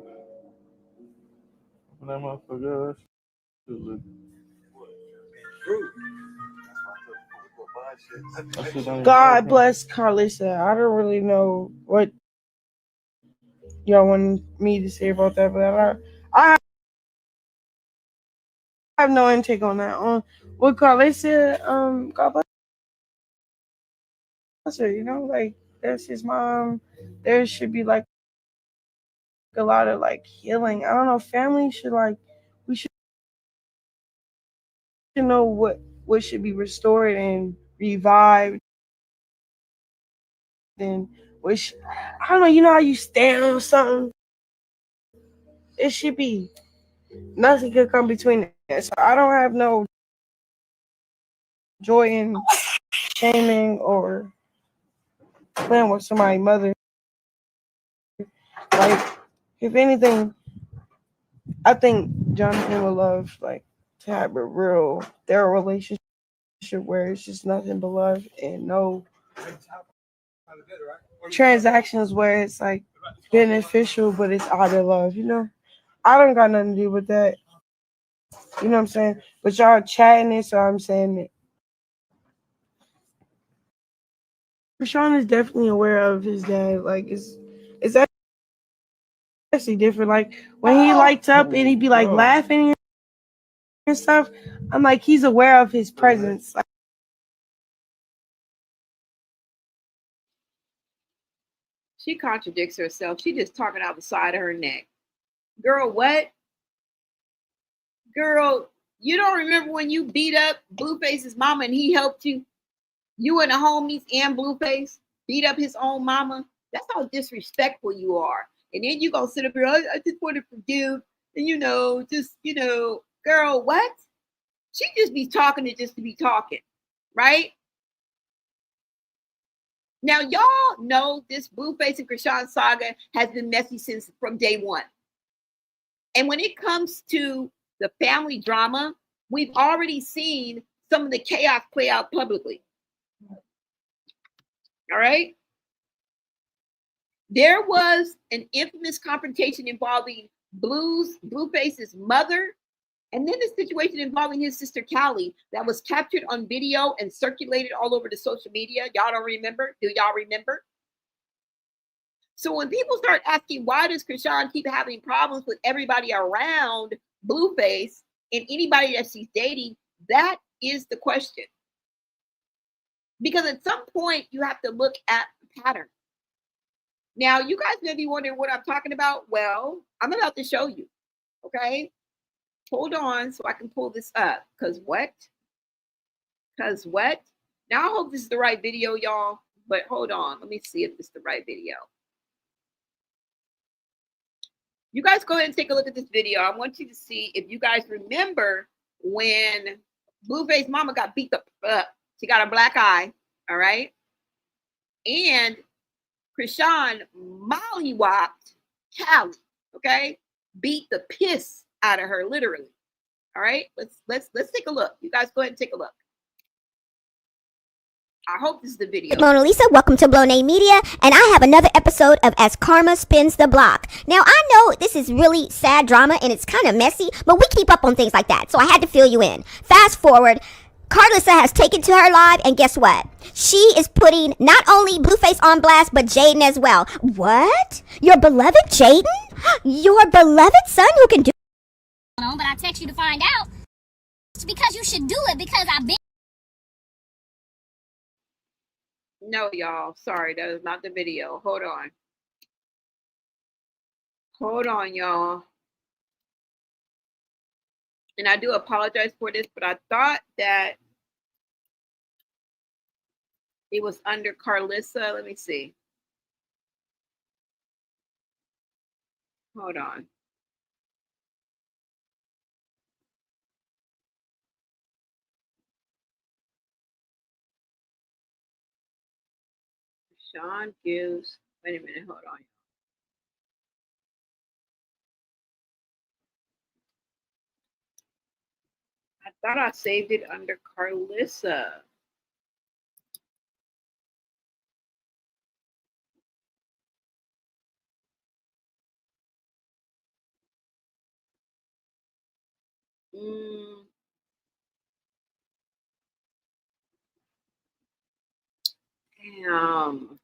When that motherfucker, that should look. God bless Carlissa. I don't really know what y'all want me to say about that, but I have no intake on that. On what Carlissa, God bless her. You know, like that's his mom. There should be like a lot of like healing. I don't know. Family should we should know what should be restored and revived, and which I don't know. You know how you stand on something. It should be nothing could come between it. So I don't have no joy in shaming or playing with somebody's mother. Like, if anything, I think Jonathan would love like to have a real their relationship where it's just nothing but love and no transactions where it's like beneficial but it's out of love, you know? I don't got nothing to do with that. You know what I'm saying? But y'all chatting it, so I'm saying it. Chrisean is definitely aware of his dad. Like it's actually different. Like when he lights up and he be like laughing and stuff, I'm like he's aware of his presence. Like, She contradicts herself. She just talking out the side of her neck. Girl, what? Girl, you don't remember when you beat up Blueface's mama and he helped you? You and the homies and Blueface beat up his own mama? That's how disrespectful you are. And then you gonna sit up here, I just want to forgive. And girl, what? She just be talking it just to be talking, right? Now, y'all know this Blueface and Chrisean saga has been messy since from day one. And when it comes to the family drama, we've already seen some of the chaos play out publicly. All right. There was an infamous confrontation involving Blueface's mother, and then the situation involving his sister Callie that was captured on video and circulated all over the social media. Y'all don't remember? Do y'all remember? So when people start asking, why does Chrisean keep having problems with everybody around Blueface and anybody that she's dating, that is the question. Because at some point, you have to look at the pattern. Now, you guys may be wondering what I'm talking about. Well, I'm about to show you, okay? Hold on so I can pull this up. Because what? Now, I hope this is the right video, y'all. But hold on. Let me see if this is the right video. You guys go ahead and take a look at this video. I want you to see if you guys remember when Blueface mama got beat up. She got a black eye, all right? And Chrisean mollywopped Callie, okay? Beat the piss out of her, literally. All right, let's take a look. You guys go ahead and take a look. I hope this is the video. Mona Lisa, welcome to Blown Media, and I have another episode of As Karma Spins the Block. Now, I know this is really sad drama and it's kind of messy, but we keep up on things like that, so I had to fill you in. Fast forward, Carlissa has taken to her live, and guess what? She is putting not only Blueface on blast, but Jaden as well. What? Your beloved Jaden? Your beloved son who can do... But I text you to find out. It's because you should do it, because I've been... No, y'all. Sorry, that is not the video. Hold on. Hold on, y'all. And I do apologize for this, but I thought that it was under Carlissa. Let me see. Hold on. Sean gives. Wait a minute, hold on. I thought I saved it under Carlissa. Damn.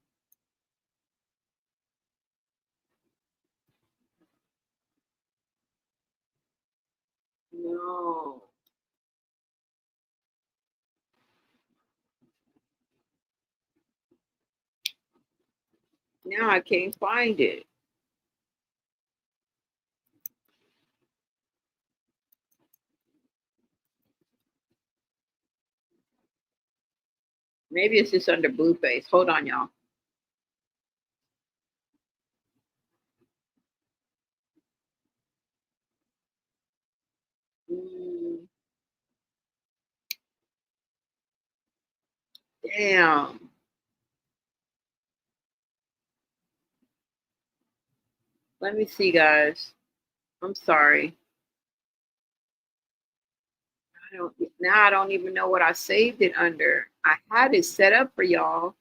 No. Now I can't find it. Maybe it's just under Blueface. Hold on, y'all. Damn. Let me see, guys. I'm sorry. I don't even know what I saved it under. I had it set up for y'all,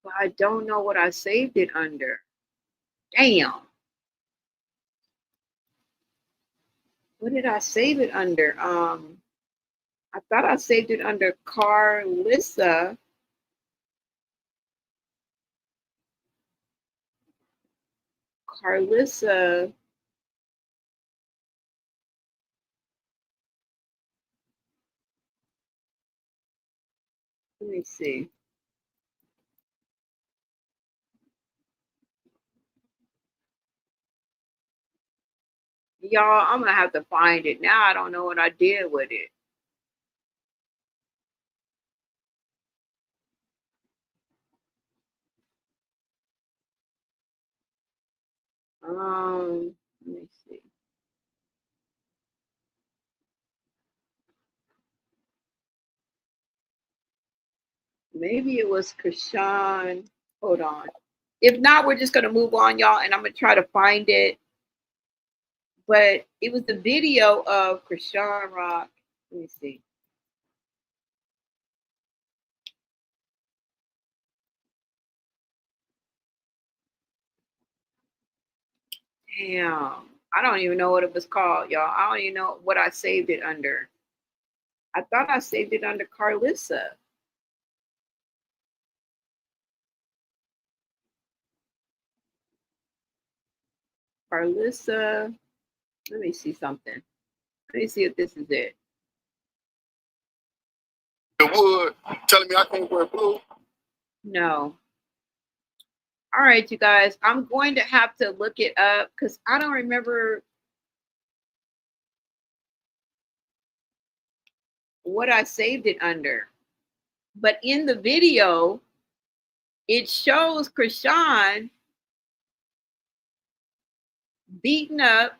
but I don't know what I saved it under. Damn. What did I save it under? I thought I saved it under Carlissa. Carlissa. Let me see. Y'all, I'm gonna have to find it. Now I don't know what I did with it. Let me see. Maybe it was Chrisean. Hold on. If not, we're just gonna move on, y'all, and I'm gonna try to find it. But it was the video of Chrisean Rock. Let me see. Damn. I don't even know what it was called, y'all. I don't even know what I saved it under. I thought I saved it under Carlissa. Carlissa. Let me see something. Let me see if this is it. The wood telling me I can't wear blue. No. All right, you guys. I'm going to have to look it up because I don't remember what I saved it under. But in the video, it shows Chrisean beating up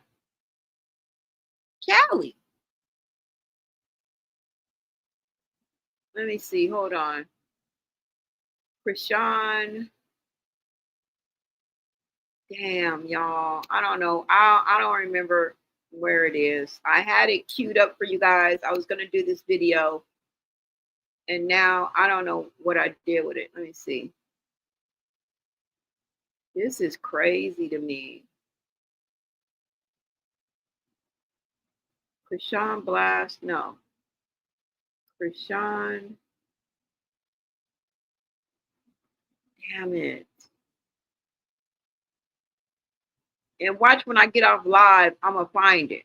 Callie. Let me see. Hold on. Chrisean. Damn, y'all. I don't know. I don't remember where it is. I had it queued up for you guys. I was going to do this video. And now I don't know what I did with it. Let me see. This is crazy to me. Chrisean Blast. No. Chrisean. Damn it. And watch when I get off live, I'm going to find it.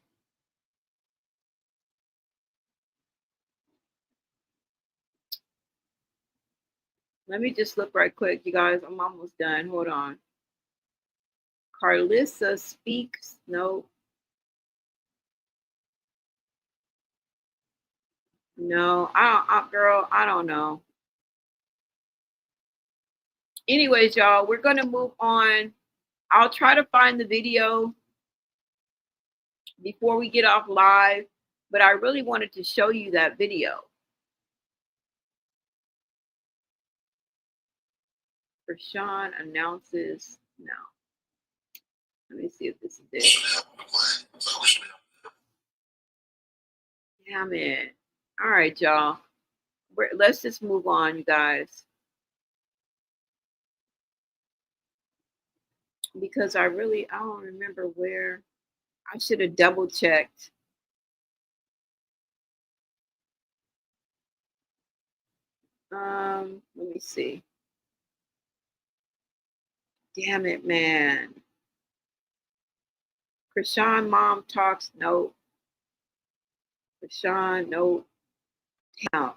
Let me just look right quick, you guys. I'm almost done. Hold on. Carlissa speaks. No. No. Girl, I don't know. Anyways, y'all, we're going to move on. I'll try to find the video before we get off live, but I really wanted to show you that video. Chrisean announces no. Let me see if this is it. Damn it. All right, y'all. Let's just move on, you guys. Because I don't remember where. I should have double checked. Let me see. Damn it, man. Chrisean mom talks. Nope. Chrisean, nope. Damn.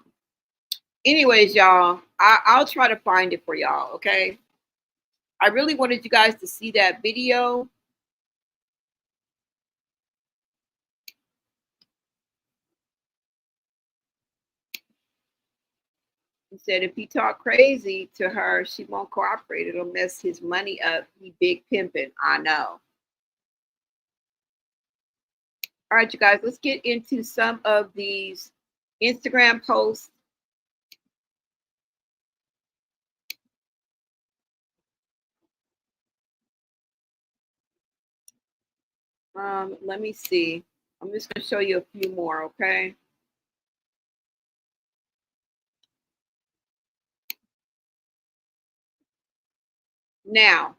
Anyways, y'all, I'll try to find it for y'all, okay? I really wanted you guys to see that video. He said if he talk crazy to her, she won't cooperate. It'll mess his money up. He big pimping. I know. All right, you guys, let's get into some of these Instagram posts. Let me see. I'm just going to show you a few more, okay? Now,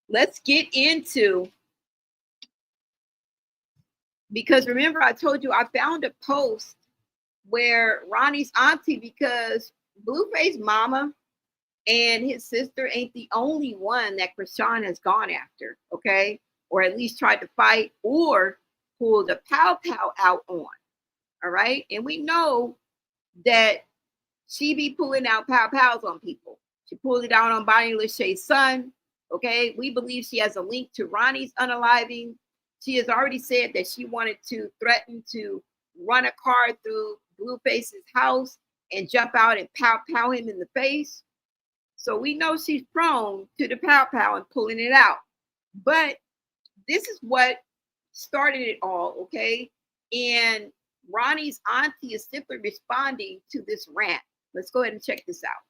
let's get into, because remember I told you I found a post where Ronnie's auntie, because Blueface mama and his sister ain't the only one that Chrisean has gone after, okay? Or at least tried to fight or pulled a pow-pow out on, all right? And we know that she be pulling out pow-pows on people. She pulled it out on Bonnie Lachey's son, okay? We believe she has a link to Ronnie's unaliving. She has already said that she wanted to threaten to run a car through Blueface's house and jump out and pow-pow him in the face. So we know she's prone to the pow-pow and pulling it out. But this is what started it all, okay? And Ronnie's auntie is simply responding to this rant. Let's go ahead and check this out.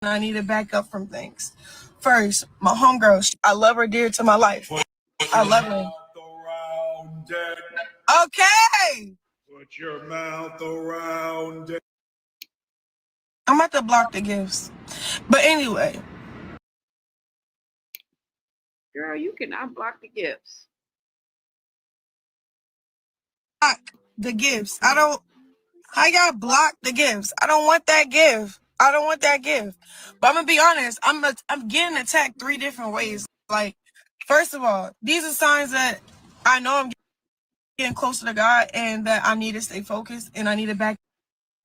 I need to back up from things. First, my homegirl, I love her dear to my life. I love her. Okay. Put your mouth around it. I'm about to block the gifts. But anyway. Girl, you cannot block the gifts. Block the gifts. How y'all block the gifts? I don't want that gift. I don't want that gift. But I'm gonna be honest. I'm getting attacked 3 different ways. Like, first of all, these are signs that I know I'm getting closer to God and that I need to stay focused and I need to back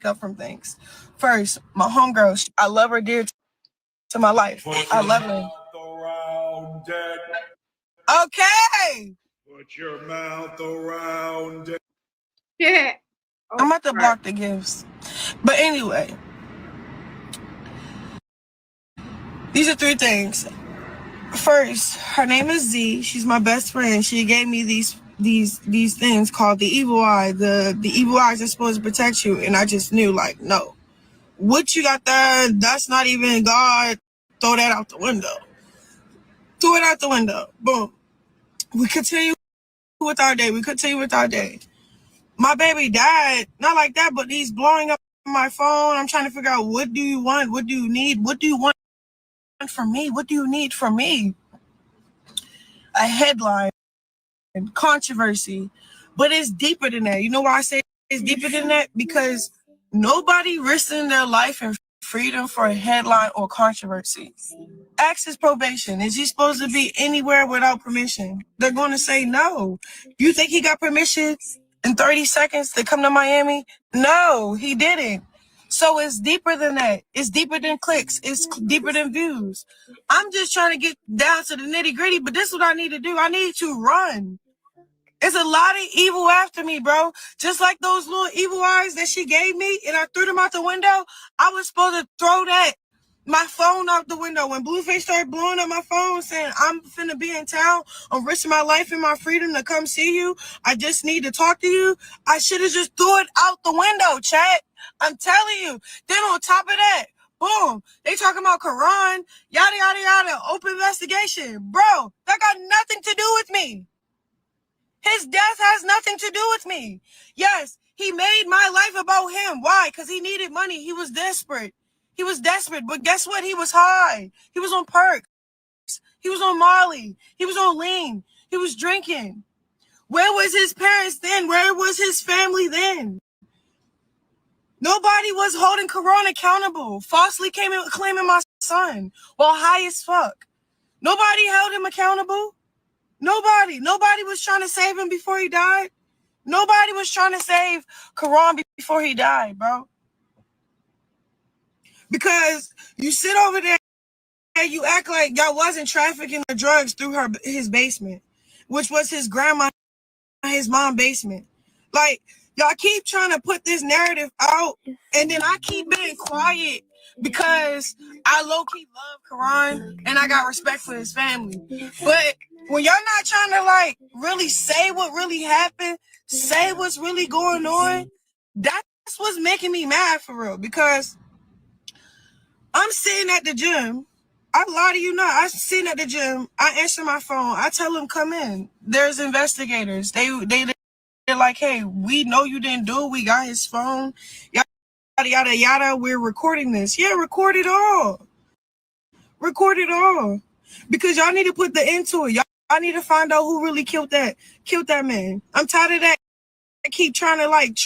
up from things. First, my homegirl, I love her dear to my life. I love her. Okay. Put your mouth around it. Yeah. Oh, I'm about to block the gifts. But anyway, these are 3 things. First, her name is Z. She's my best friend. She gave me these things called the evil eye. The evil eyes are supposed to protect you, and I just knew, like, no. What you got there, that's not even God. Throw that out the window. Throw it out the window. Boom. We continue with our day. My baby died, not like that, but he's blowing up my phone. I'm trying to figure out, what do you want? What do you need? What do you want from me? What do you need from me? A headline, controversy, but it's deeper than that. You know why I say it's deeper than that? Because nobody risking their life and freedom for a headline or controversy. Ask his probation. Is he supposed to be anywhere without permission? They're going to say no. You think he got permission in 30 seconds to come to Miami? No, he didn't. So it's deeper than that. It's deeper than clicks. It's deeper than views. I'm just trying to get down to the nitty gritty, but this is what I need to do. I need to run. It's a lot of evil after me, bro. Just like those little evil eyes that she gave me and I threw them out the window. I was supposed to throw my phone out the window. When Blueface started blowing up my phone saying, I'm finna be in town, I'm risking my life and my freedom to come see you, I just need to talk to you, I should have just threw it out the window, chat. I'm telling you. Then on top of that, boom, they talking about Quran, yada, yada, yada, open investigation. Bro, that got nothing to do with me. His death has nothing to do with me. Yes, he made my life about him. Why? Because he needed money. He was desperate. He was desperate, but guess what? He was high. He was on perks. He was on Molly. He was on lean. He was drinking. Where was his parents then? Where was his family then? Nobody was holding Quran accountable. Falsely claiming my son while high as fuck. Nobody held him accountable. Nobody was trying to save him before he died. Nobody was trying to save Quran before he died, bro. Because you sit over there and you act like y'all wasn't trafficking the drugs through his basement, which was his grandma, his mom's basement. Like, y'all keep trying to put this narrative out, and then I keep being quiet because I low-key love Quran and I got respect for his family. But when y'all not trying to, like, really say what really happened, say what's really going on, that's what's making me mad for real. Because I'm sitting at the gym. I lie to you not. I'm sitting at the gym. I answer my phone. I tell them, come in. There's investigators. They're like, hey, we know you didn't do it. We got his phone. Yada, yada, yada. We're recording this. Yeah, record it all. Record it all. Because y'all need to put the end to it. Y'all need to find out who really killed that man. I'm tired of that. I keep trying to, like,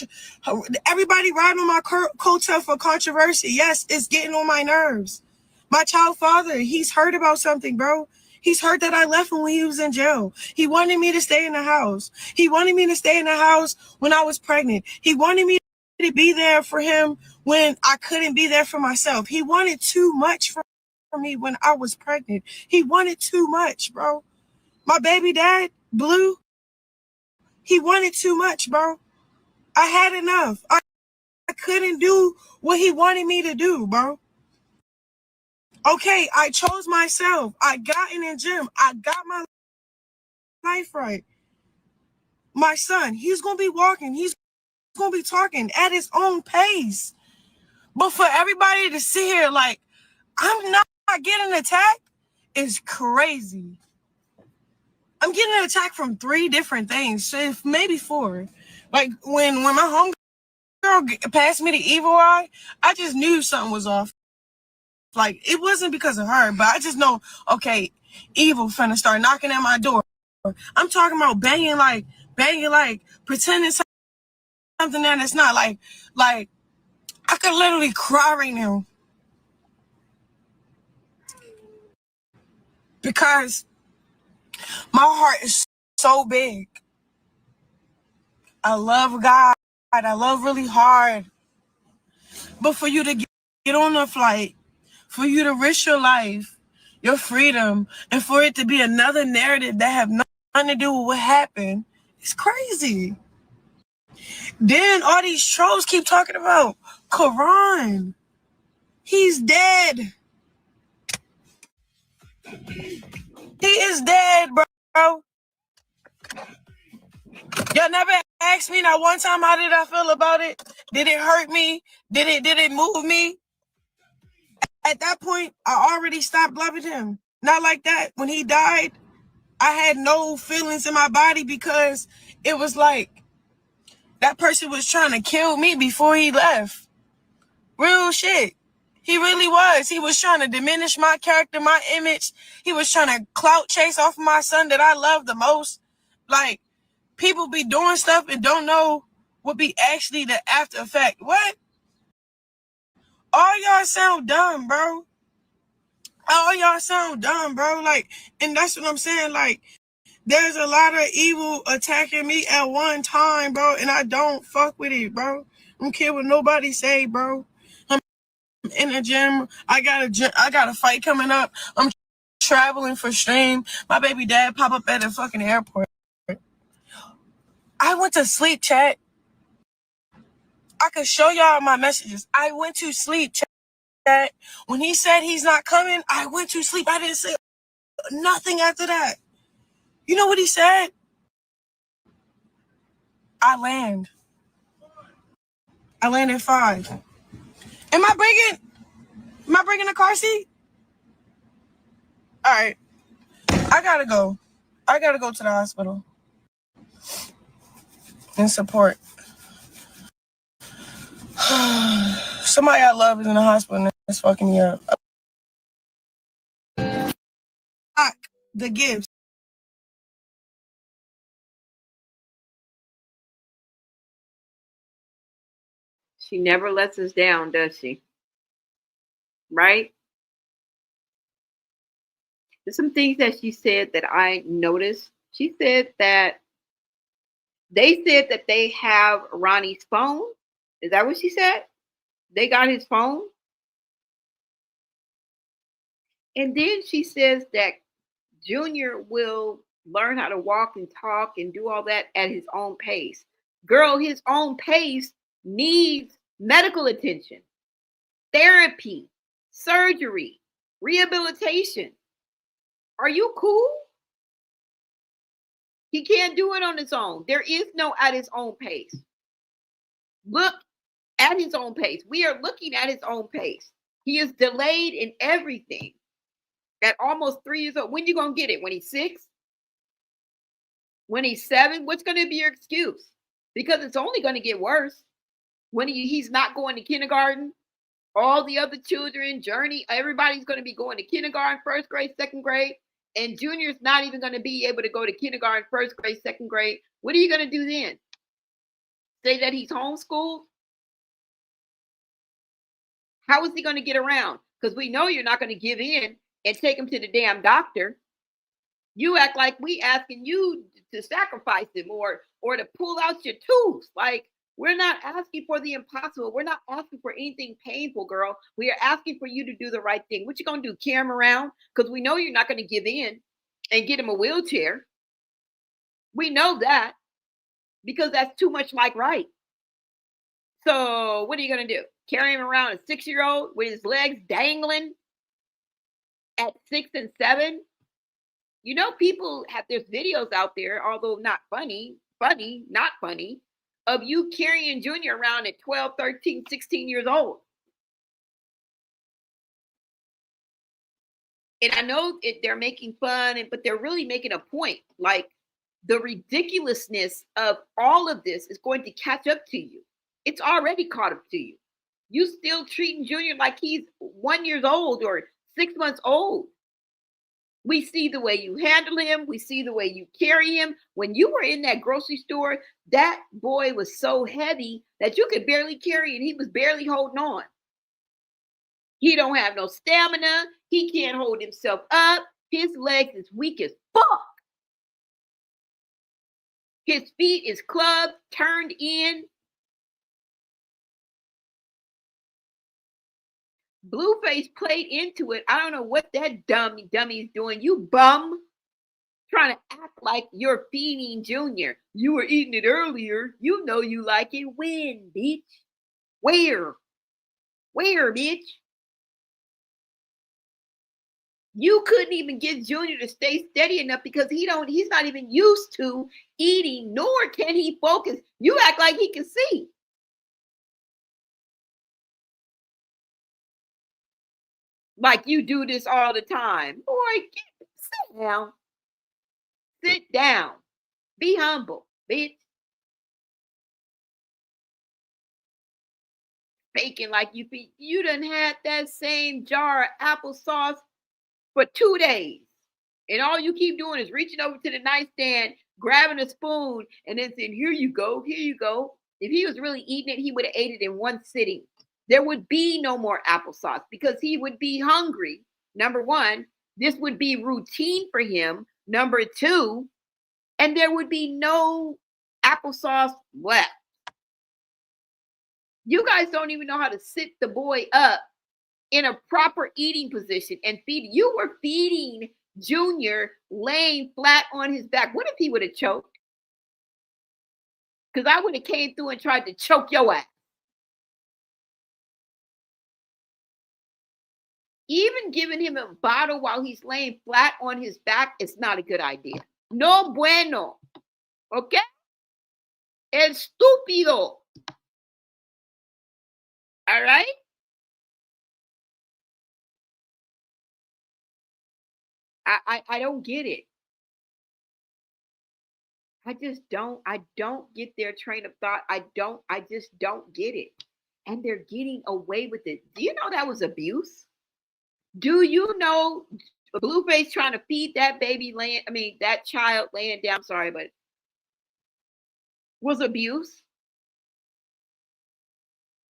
everybody riding on my coattail for controversy. Yes, it's getting on my nerves. My child father, he's hurt about something, bro. He's hurt that I left him when he was in jail. He wanted me to stay in the house. He wanted me to stay in the house when I was pregnant. He wanted me to be there for him when I couldn't be there for myself. He wanted too much from me when I was pregnant. He wanted too much, bro. My baby dad, Blue, he wanted too much, bro. I had enough. I couldn't do what he wanted me to do, bro. Okay, I chose myself. I got in the gym. I got my life right. My son, he's going to be walking. He's going to be talking at his own pace. But for everybody to sit here like, I'm not getting attacked is crazy. I'm getting attacked from 3 different things, so maybe 4. Like, when my homegirl passed me the evil eye, I just knew something was off. Like, it wasn't because of her, but I just know, okay, evil finna start knocking at my door. I'm talking about banging like, pretending something that it's not. Like, I could literally cry right now. Because my heart is so big. I love God. I love really hard. But for you to get on a flight, for you to risk your life, your freedom, and for it to be another narrative that have nothing to do with what happened, it's crazy. Then all these trolls keep talking about Quran. He's dead. He is dead, bro. Y'all never asked me not one time how did I feel about it? Did it hurt me? Did it move me? At that point, I already stopped loving him. Not like that. When he died, I had no feelings in my body because it was like that person was trying to kill me before he left. Real shit. He really was. He was trying to diminish my character, my image. He was trying to clout chase off of my son that I love the most. Like, people be doing stuff and don't know what be actually the after effect. What? All y'all sound dumb, bro. All y'all sound dumb, bro. Like, and that's what I'm saying. Like, there's a lot of evil attacking me at one time, bro, and I don't fuck with it, bro. I don't care what nobody say, bro. I'm in the gym. I got a fight coming up. I'm traveling for stream. My baby dad pop up at the fucking airport. I went to sleep, chat. I could show y'all my messages. I went to sleep, chat. When he said he's not coming, I went to sleep. I didn't say nothing after that. You know what he said? I land at 5. Am I bringing a car seat? All right. I gotta go to the hospital and support. Somebody I love is in the hospital and it's fucking me up. The gifts. She never lets us down, does she? Right? There's some things that she said that I noticed. She said that they have Ronnie's phone. Is that what she said? They got his phone. And then she says that Junior will learn how to walk and talk and do all that at his own pace. Girl, his own pace needs medical attention, therapy, surgery, rehabilitation. Are you cool? He can't do it on his own. There is no at his own pace. Look at his own pace. We are looking at his own pace. He is delayed in everything. At almost 3 years old. When you going to get it? When he's 6? When he's 7? What's going to be your excuse? Because it's only going to get worse. When he's not going to kindergarten, all the other children, Journey, everybody's going to be going to kindergarten, first grade, second grade. And Junior's not even going to be able to go to kindergarten, first grade, second grade. What are you going to do then? Say that he's homeschooled? How is he going to get around? Because we know you're not going to give in and take him to the damn doctor. You act like we asking you to sacrifice him or to pull out your tooth. Like, we're not asking for the impossible. We're not asking for anything painful, girl. We are asking for you to do the right thing. What you going to do? Carry him around? Because we know you're not going to give in and get him a wheelchair. We know that because that's too much like right. So what are you going to do? Carry him around a 6-year-old with his legs dangling at 6 and 7? You know, people have, there's videos out there, although not funny, not funny, of you carrying Junior around at 12, 13, 16 years old. And I know they're making fun, but they're really making a point. Like, the ridiculousness of all of this is going to catch up to you. It's already caught up to you. You still treating Junior like he's 1 year old or 6 months old. We see the way you handle him. We see the way you carry him. When you were in that grocery store, that boy was so heavy that you could barely carry, and he was barely holding on. He don't have no stamina. He can't hold himself up. His legs is weak as fuck. His feet is clubbed, turned in. Blueface played into it. I don't know what that dummy's doing. You bum. Trying to act like you're feeding Junior. You were eating it earlier. You know you like it. When, bitch? Where? Where, bitch? You couldn't even get Junior to stay steady enough because he's not even used to eating, nor can he focus. You act like he can see. Like you do this all the time. Boy, sit down. Sit down. Be humble, bitch. Faking like you done had that same jar of applesauce for 2 days. And all you keep doing is reaching over to the nightstand, grabbing a spoon, and then saying, here you go, here you go. If he was really eating it, he would have ate it in one sitting. There would be no more applesauce because he would be hungry. Number one, this would be routine for him. Number two, and there would be no applesauce left. You guys don't even know how to sit the boy up in a proper eating position and feed. You were feeding Junior laying flat on his back. What if he would have choked? Because I would have came through and tried to choke your ass. Even giving him a bottle while he's laying flat on his back is not a good idea. No bueno. Okay? Estúpido. All right? I don't get it. I don't get their train of thought. I just don't get it. And they're getting away with it. Do you know that was abuse? Do you know Blueface trying to feed that baby that child laying down, sorry, but was abuse?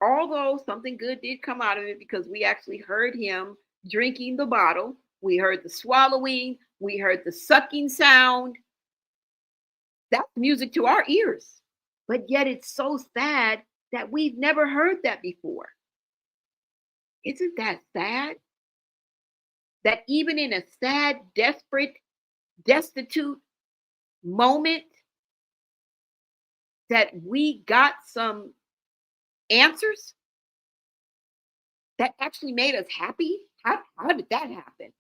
Although something good did come out of it because we actually heard him drinking the bottle. We heard the swallowing. We heard the sucking sound. That's music to our ears. But yet it's so sad that we've never heard that before. Isn't that sad? That even in a sad, desperate, destitute moment, that we got some answers that actually made us happy. How did that happen?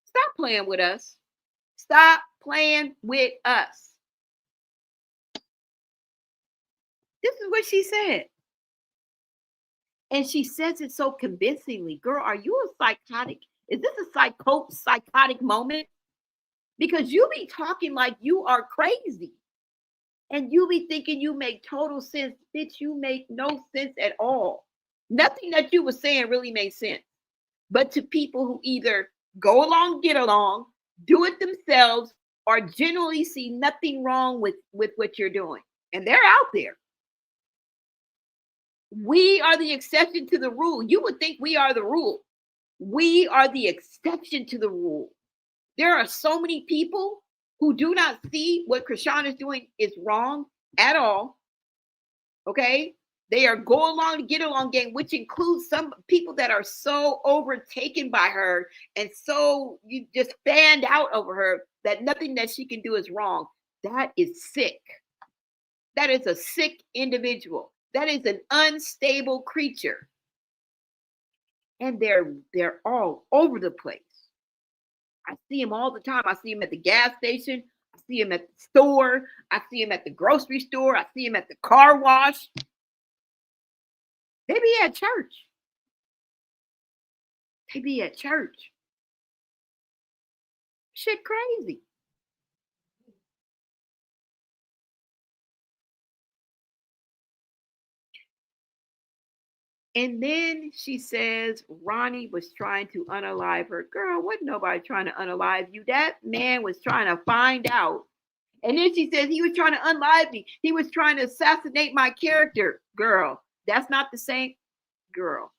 Stop playing with us. Stop playing with us. This is what she said. And she says it so convincingly. Girl, are you a psychotic? Is this a psychotic moment? Because you be talking like you are crazy. And you be thinking you make total sense. Bitch, you make no sense at all. Nothing that you were saying really made sense. But to people who either go along, get along, do it themselves, or generally see nothing wrong with what you're doing. And they're out there. We are the exception to the rule. You would think we are the rule. We are the exception to the rule. There are so many people who do not see what Chrisean is doing is wrong at all. Okay? They are go along to get along game, which includes some people that are so overtaken by her and so you just fanned out over her that nothing that she can do is wrong. That is sick. That is a sick individual. That is an unstable creature. And they're all over the place. I see him all the time. I see him at the gas station. I see him at the store. I see him at the grocery store. I see him at the car wash. They be at church. They be at church. Shit crazy. And then she says Ronnie was trying to unalive her. Girl, wasn't nobody trying to unalive you. That man was trying to find out. And then she says he was trying to unalive me. He was trying to assassinate my character. Girl, that's not the same. Girl.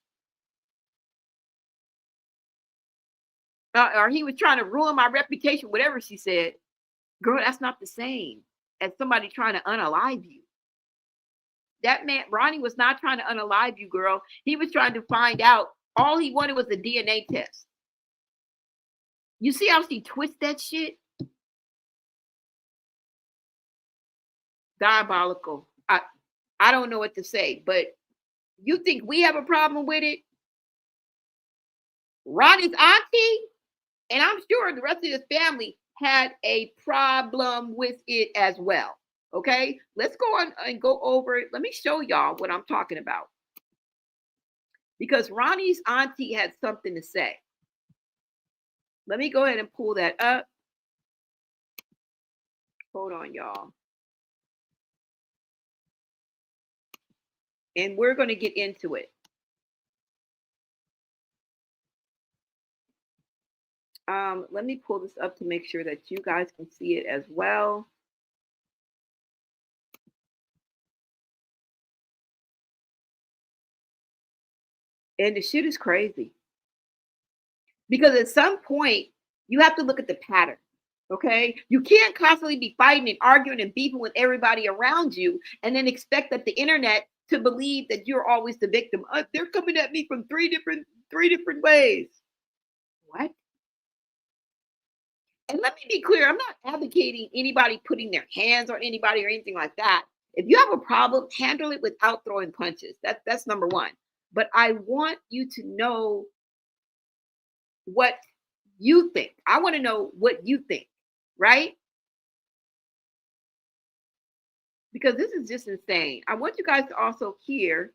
Or he was trying to ruin my reputation, whatever she said. Girl, that's not the same as somebody trying to unalive you. That man, Ronnie, was not trying to unalive you, girl. He was trying to find out. All he wanted was a DNA test. You see how she twists that shit? Diabolical. I don't know what to say, but you think we have a problem with it? Ronnie's auntie, and I'm sure the rest of his family had a problem with it as well. Okay, let's go on and go over it. Let me show y'all what I'm talking about. Because Ronnie's auntie had something to say. Let me go ahead and pull that up. Hold on, y'all. And we're going to get into it. Let me pull this up to make sure that you guys can see it as well. And the shit is crazy. Because at some point, you have to look at the pattern. Okay? You can't constantly be fighting and arguing and beefing with everybody around you and then expect that the internet to believe that you're always the victim. They're coming at me from three different ways. What? And let me be clear, I'm not advocating anybody putting their hands on anybody or anything like that. If you have a problem, handle it without throwing punches. That's number one. But I want you to know what you think. I want to know what you think, right? Because this is just insane. I want you guys to also hear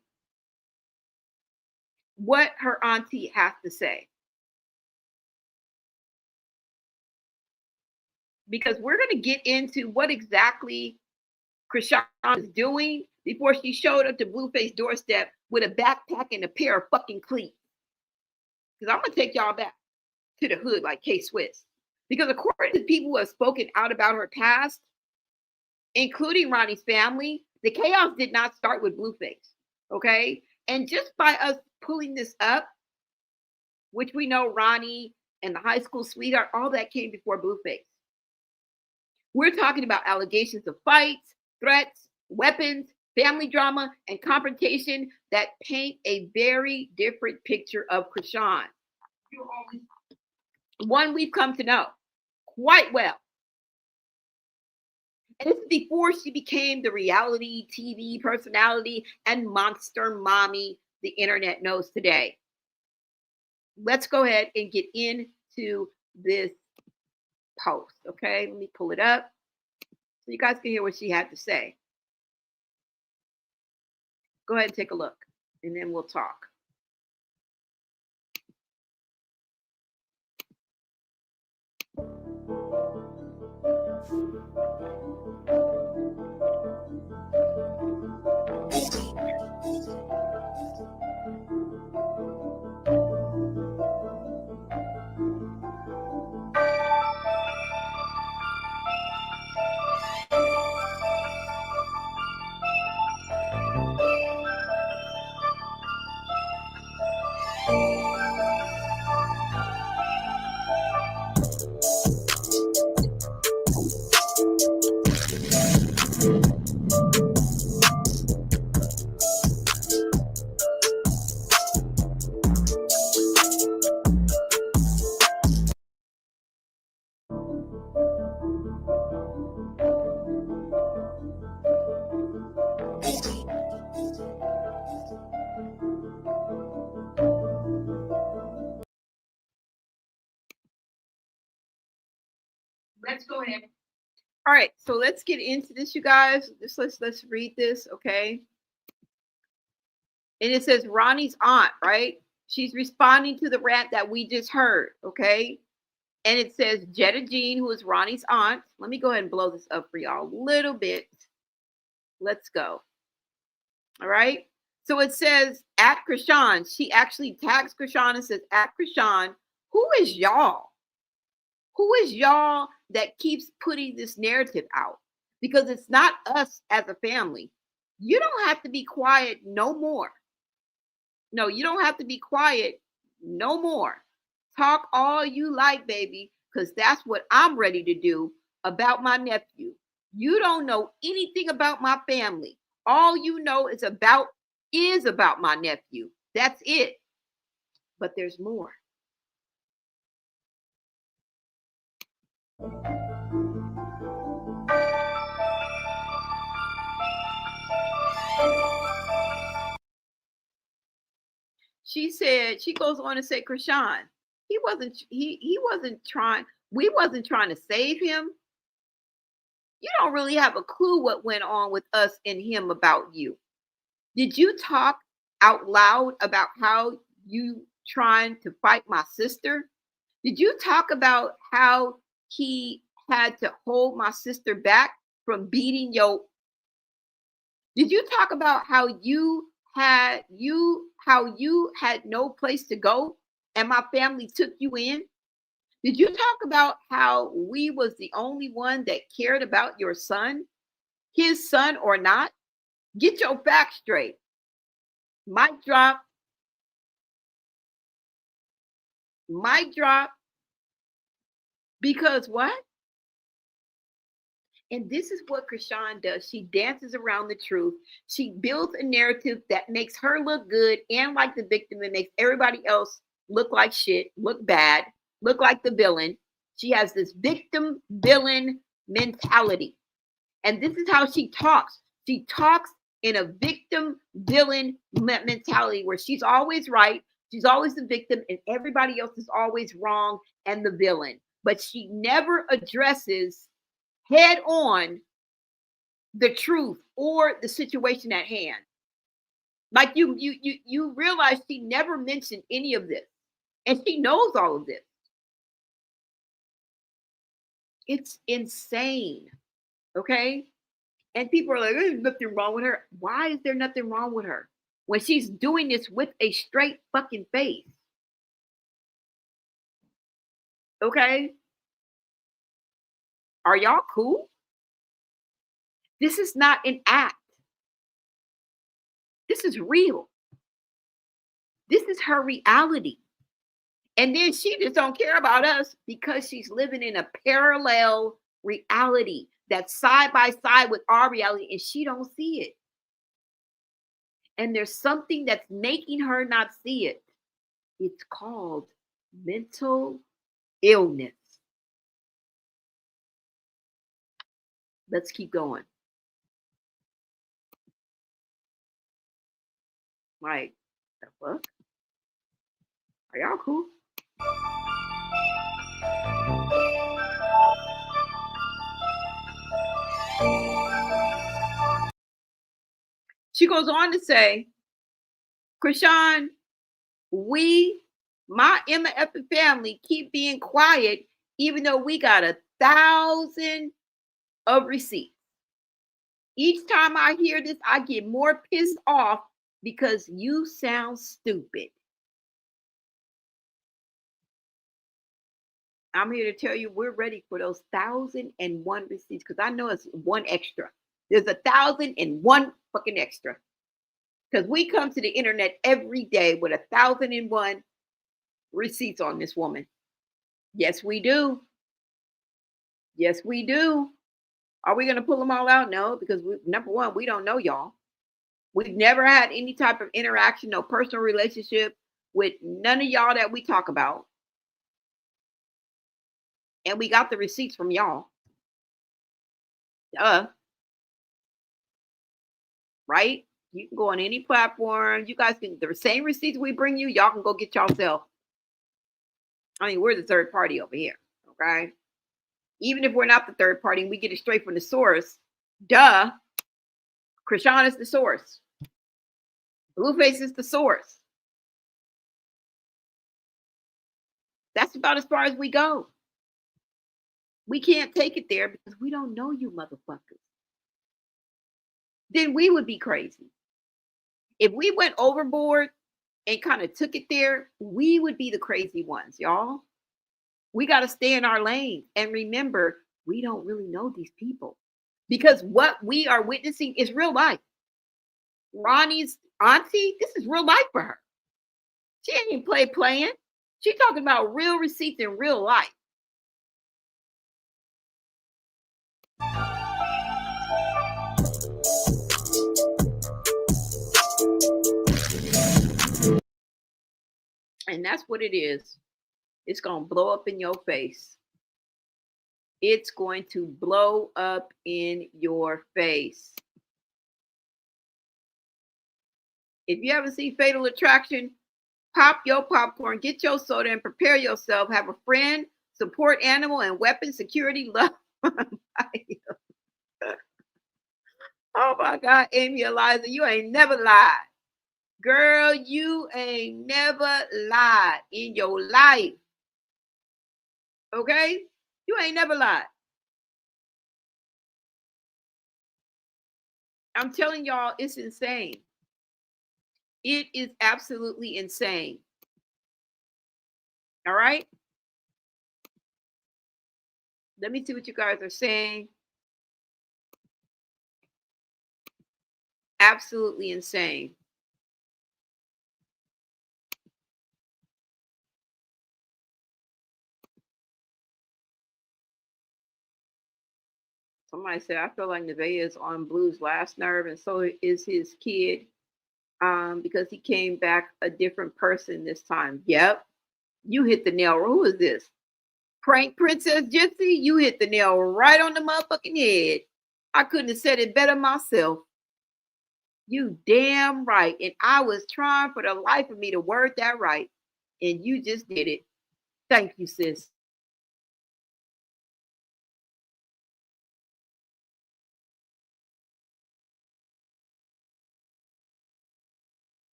what her auntie has to say. Because we're going to get into what exactly Chrisean was doing before she showed up to Blueface doorstep with a backpack and a pair of fucking cleats. Because I'm going to take y'all back to the hood like K-Swiss. Because according to people who have spoken out about her past, including Ronnie's family, the chaos did not start with Blueface, okay? And just by us pulling this up, which we know Ronnie and the high school sweetheart, all that came before Blueface. We're talking about allegations of fights, threats, weapons, family drama, and confrontation that paint a very different picture of Chrisean. One we've come to know quite well. And this is before she became the reality TV personality and monster mommy the internet knows today. Let's go ahead and get into this post, okay? Let me pull it up so you guys can hear what she had to say. Go ahead and take a look, and then we'll talk. Let's go ahead. All right, so let's get into this, you guys. Let's read this, okay? And it says Ronnie's aunt, right? She's responding to the rant that we just heard, okay? And it says Jetta Jean, who is Ronnie's aunt. Let me go ahead and blow this up for y'all a little bit. Let's go. All right. So it says at Chrisean. She actually tags Chrisean and says at Chrisean, who is y'all? Who is y'all that keeps putting this narrative out? Because it's not us as a family. You don't have to be quiet no more. No, you don't have to be quiet no more. Talk all you like, baby, because that's what I'm ready to do about my nephew. You don't know anything about my family. All you know is about my nephew. That's it. But there's more. She said, she goes on to say, Chrisean, we wasn't trying to save him. You don't really have a clue what went on with us and him about you. Did you talk out loud about how you trying to fight my sister? Did you talk about how he had to hold my sister back from beating your? Did you talk about how you had no place to go and my family took you in? Did you talk about how we was the only one that cared about your son, his son or not? Get your facts straight. Mic drop. Mic drop. Because what? And this is what Chrisean does. She dances around the truth. She builds a narrative that makes her look good and like the victim and makes everybody else look like shit, look bad, look like the villain. She has this victim villain mentality. And this is how she talks. She talks in a victim villain mentality where she's always right. She's always the victim and everybody else is always wrong and the villain. But she never addresses head on the truth or the situation at hand. Like you realize she never mentioned any of this. And she knows all of this. It's insane. Okay? And people are like, there's nothing wrong with her. Why is there nothing wrong with her? When she's doing this with a straight fucking face. Okay? Are y'all cool? This is not an act. This is real. This is her reality. And then she just don't care about us because she's living in a parallel reality that's side by side with our reality and she don't see it. And there's something that's making her not see it. It's called mental illness. Let's keep going. Like, the fuck? Are y'all cool? She goes on to say, Chrisean, my Emma Effing family keep being quiet, even though we got 1,000 of receipts. Each time I hear this, I get more pissed off because you sound stupid. I'm here to tell you we're ready for those 1,001 receipts because I know it's one extra. There's 1,001 fucking extra. Because we come to the internet every day with 1,001 receipts on this woman. Yes, we do. Yes, we do. Are we going to pull them all out? No, because number one, we don't know y'all. We've never had any type of interaction, no personal relationship with none of y'all that we talk about. And we got the receipts from y'all. Right? You can go on any platform. You guys can, the same receipts we bring you, y'all can go get yourself. I mean, we're the third party over here. Okay? Even if we're not the third party and we get it straight from the source, duh. Chrisean is the source. Blueface is the source. That's about as far as we go. We can't take it there because we don't know you motherfuckers. Then we would be crazy. If we went overboard and kind of took it there, we would be the crazy ones, y'all. We got to stay in our lane. And remember, we don't really know these people because what we are witnessing is real life. Ronnie's auntie, this is real life for her. She ain't playing. She's talking about real receipts in real life. And that's what it is. It's going to blow up in your face. It's going to blow up in your face. If you ever see Fatal Attraction, pop your popcorn, get your soda, and prepare yourself. Have a friend, support animal, and weapon security. Love. Oh my God, Amy Eliza, you ain't never lied. Girl, you ain't never lied in your life. Okay? You ain't never lied. I'm telling y'all, it's insane. It is absolutely insane. All right? Let me see what you guys are saying. Absolutely insane. Somebody said, I feel like Nevaeh is on Blue's last nerve, and so is his kid, because he came back a different person this time. Yep. You hit the nail. Who is this? Prank Princess Gypsy, you hit the nail right on the motherfucking head. I couldn't have said it better myself. You damn right. And I was trying for the life of me to word that right. And you just did it. Thank you, sis.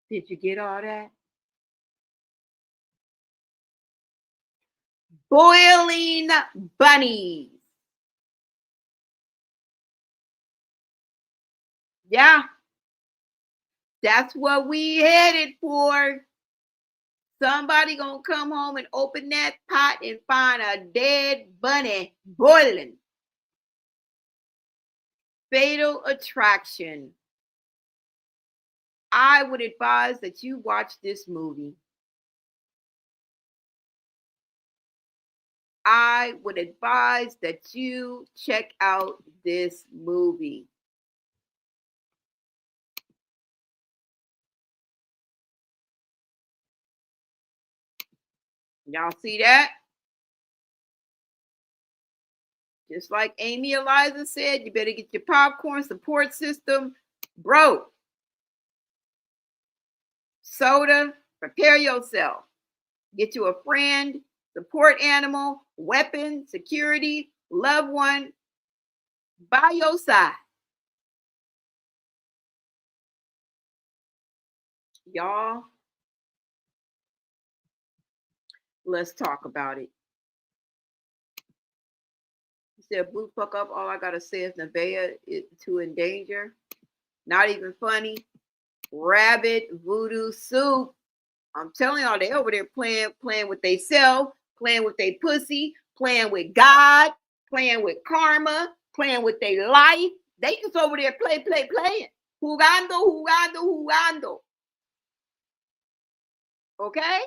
Did you get all that? Boiling bunnies. Yeah, that's what we headed for. Somebody gonna come home and open that pot and find a dead bunny boiling. Fatal Attraction. I would advise that you watch this movie. I would advise that you check out this movie. Y'all see that? Just like Amy Eliza said, you better get your popcorn support system. Bro, soda, prepare yourself. Get you a friend, support animal, weapon, security, loved one by your side. Y'all, let's talk about it. You said blue fuck up. All I gotta say is Nevaeh is to endanger. Not even funny. Rabbit voodoo soup. I'm telling y'all, they over there playing with they self, playing with they pussy, playing with God, playing with karma, playing with their life. They just over there playing. Jugando. Okay?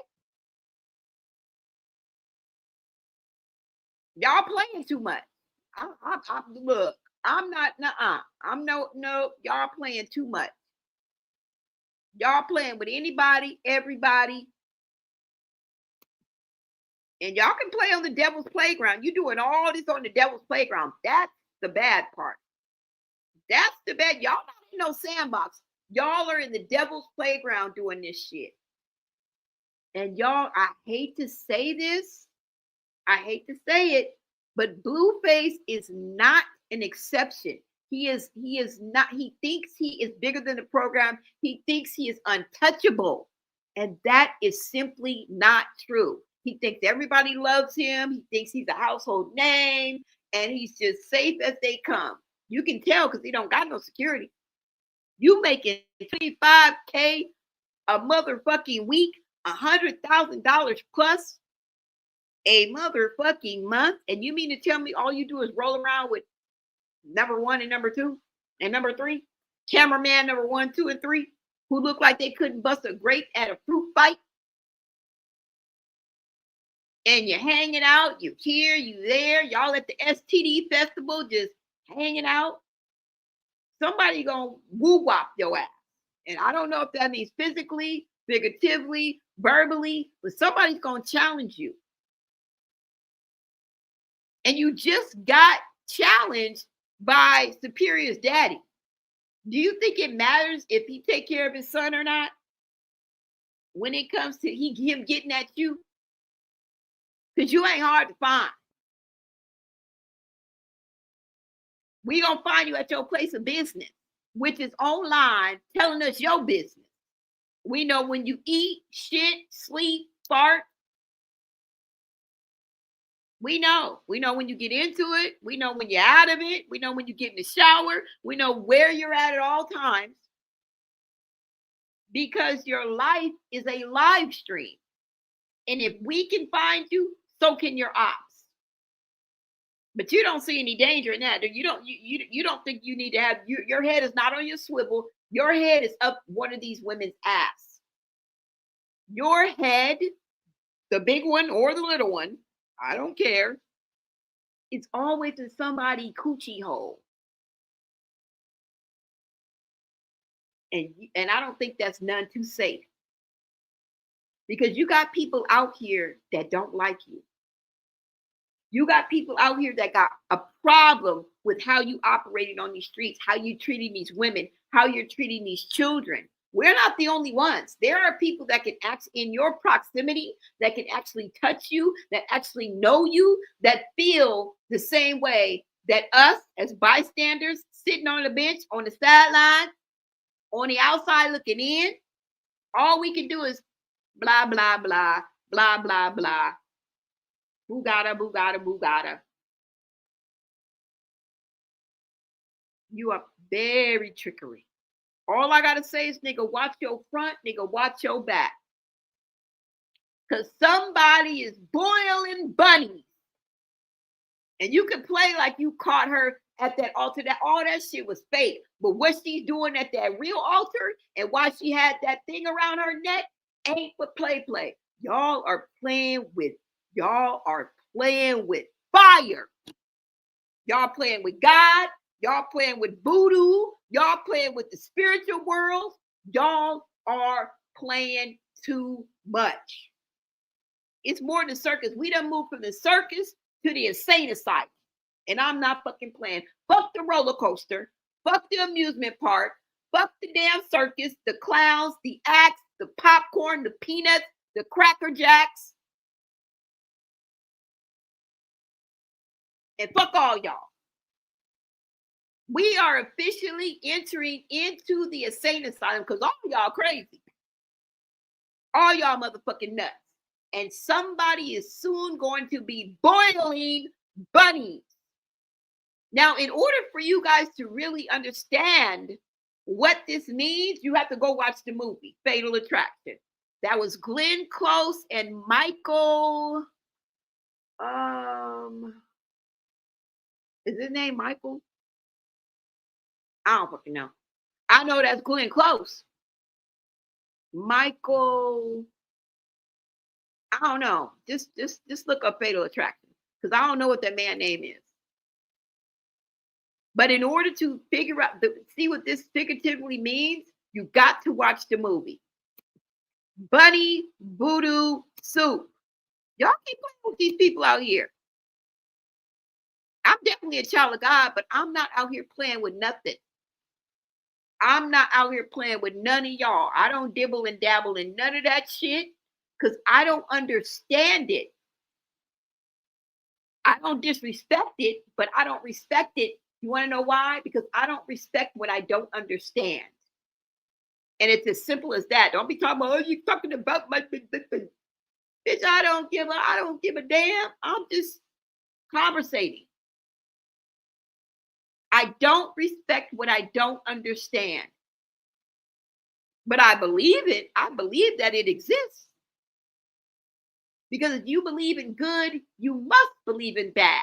Y'all playing too much. Look, I'm not, I'm no, y'all playing too much. Y'all playing with anybody, everybody. And y'all can play on the devil's playground. You're doing all this on the devil's playground. That's the bad part. That's the bad. Y'all not in no sandbox. Y'all are in the devil's playground doing this shit. And y'all, I hate to say this. I hate to say it, but Blueface is not an exception. He is not, he thinks he is bigger than the program. He thinks he is untouchable. And that is simply not true. He thinks everybody loves him. He thinks he's a household name and he's just safe as they come. You can tell because he don't got no security. You making $25K a motherfucking week, $100,000 plus a motherfucking month, and you mean to tell me all you do is roll around with number 1 and number 2 and number 3, cameraman number 1, 2, and 3, who look like they couldn't bust a grape at a fruit fight? And you're hanging out, you here, you there, y'all at the STD festival just hanging out. Somebody gonna woo-wop your ass. And I don't know if that means physically, figuratively, verbally, but somebody's gonna challenge you. And you just got challenged by Superior's daddy. Do you think it matters if he take care of his son or not? When it comes to him getting at you? Because you ain't hard to find. We gonna find you at your place of business, which is online, telling us your business. We know when you eat, shit, sleep, fart. We know when you get into it. We know when you're out of it. We know when you get in the shower. We know where you're at all times. Because your life is a live stream. And if we can find you, so can your ops. But you don't see any danger in that. You don't think you need to have your head is not on your swivel. Your head is up one of these women's ass. Your head, the big one or the little one, I don't care. It's always in somebody's coochie hole. And I don't think that's none too safe. Because you got people out here that don't like you. You got people out here that got a problem with how you operating on these streets, how you treating these women, how you're treating these children. We're not the only ones. There are people that can act in your proximity, that can actually touch you, that actually know you, that feel the same way that us as bystanders sitting on the bench, on the sideline, on the outside looking in. All we can do is blah, blah, blah, blah, blah, blah. Boogada, boogada, boogada. You are very trickery. All I got to say is, nigga, watch your front, nigga, watch your back. Because somebody is boiling bunnies. And you can play like you caught her at that altar. That all that shit was fake. But what she's doing at that real altar and why she had that thing around her neck ain't but play. Y'all are playing with fire. Y'all playing with God. Y'all playing with voodoo. Y'all playing with the spiritual world. Y'all are playing too much. It's more than circus. We done moved from the circus to the insane asylum. And I'm not fucking playing. Fuck the roller coaster. Fuck the amusement park. Fuck the damn circus, the clowns, the acts, the popcorn, the peanuts, the Cracker Jacks. And fuck all y'all. We are officially entering into the insane asylum because all y'all crazy. All y'all motherfucking nuts. And somebody is soon going to be boiling bunnies. Now, in order for you guys to really understand what this means, you have to go watch the movie, Fatal Attraction. That was Glenn Close and Michael. Is his name Michael? I don't fucking know. I know that's Glenn Close. Michael. I don't know. Just look up Fatal Attraction because I don't know what that man's name is. But in order to figure out, see what this figuratively means, you got to watch the movie. Bunny Voodoo Soup. Y'all keep playing with these people out here. I'm definitely a child of God, but I'm not out here playing with nothing. I'm not out here playing with none of y'all. I don't dibble and dabble in none of that shit because I don't understand it. I don't disrespect it, but I don't respect it. You want to know why? Because I don't respect what I don't understand. And it's as simple as that. Don't be talking about, oh, you talking about my bitch. I don't give a damn. I'm just conversating. I don't respect what I don't understand. But I believe it. I believe that it exists. Because if you believe in good, you must believe in bad.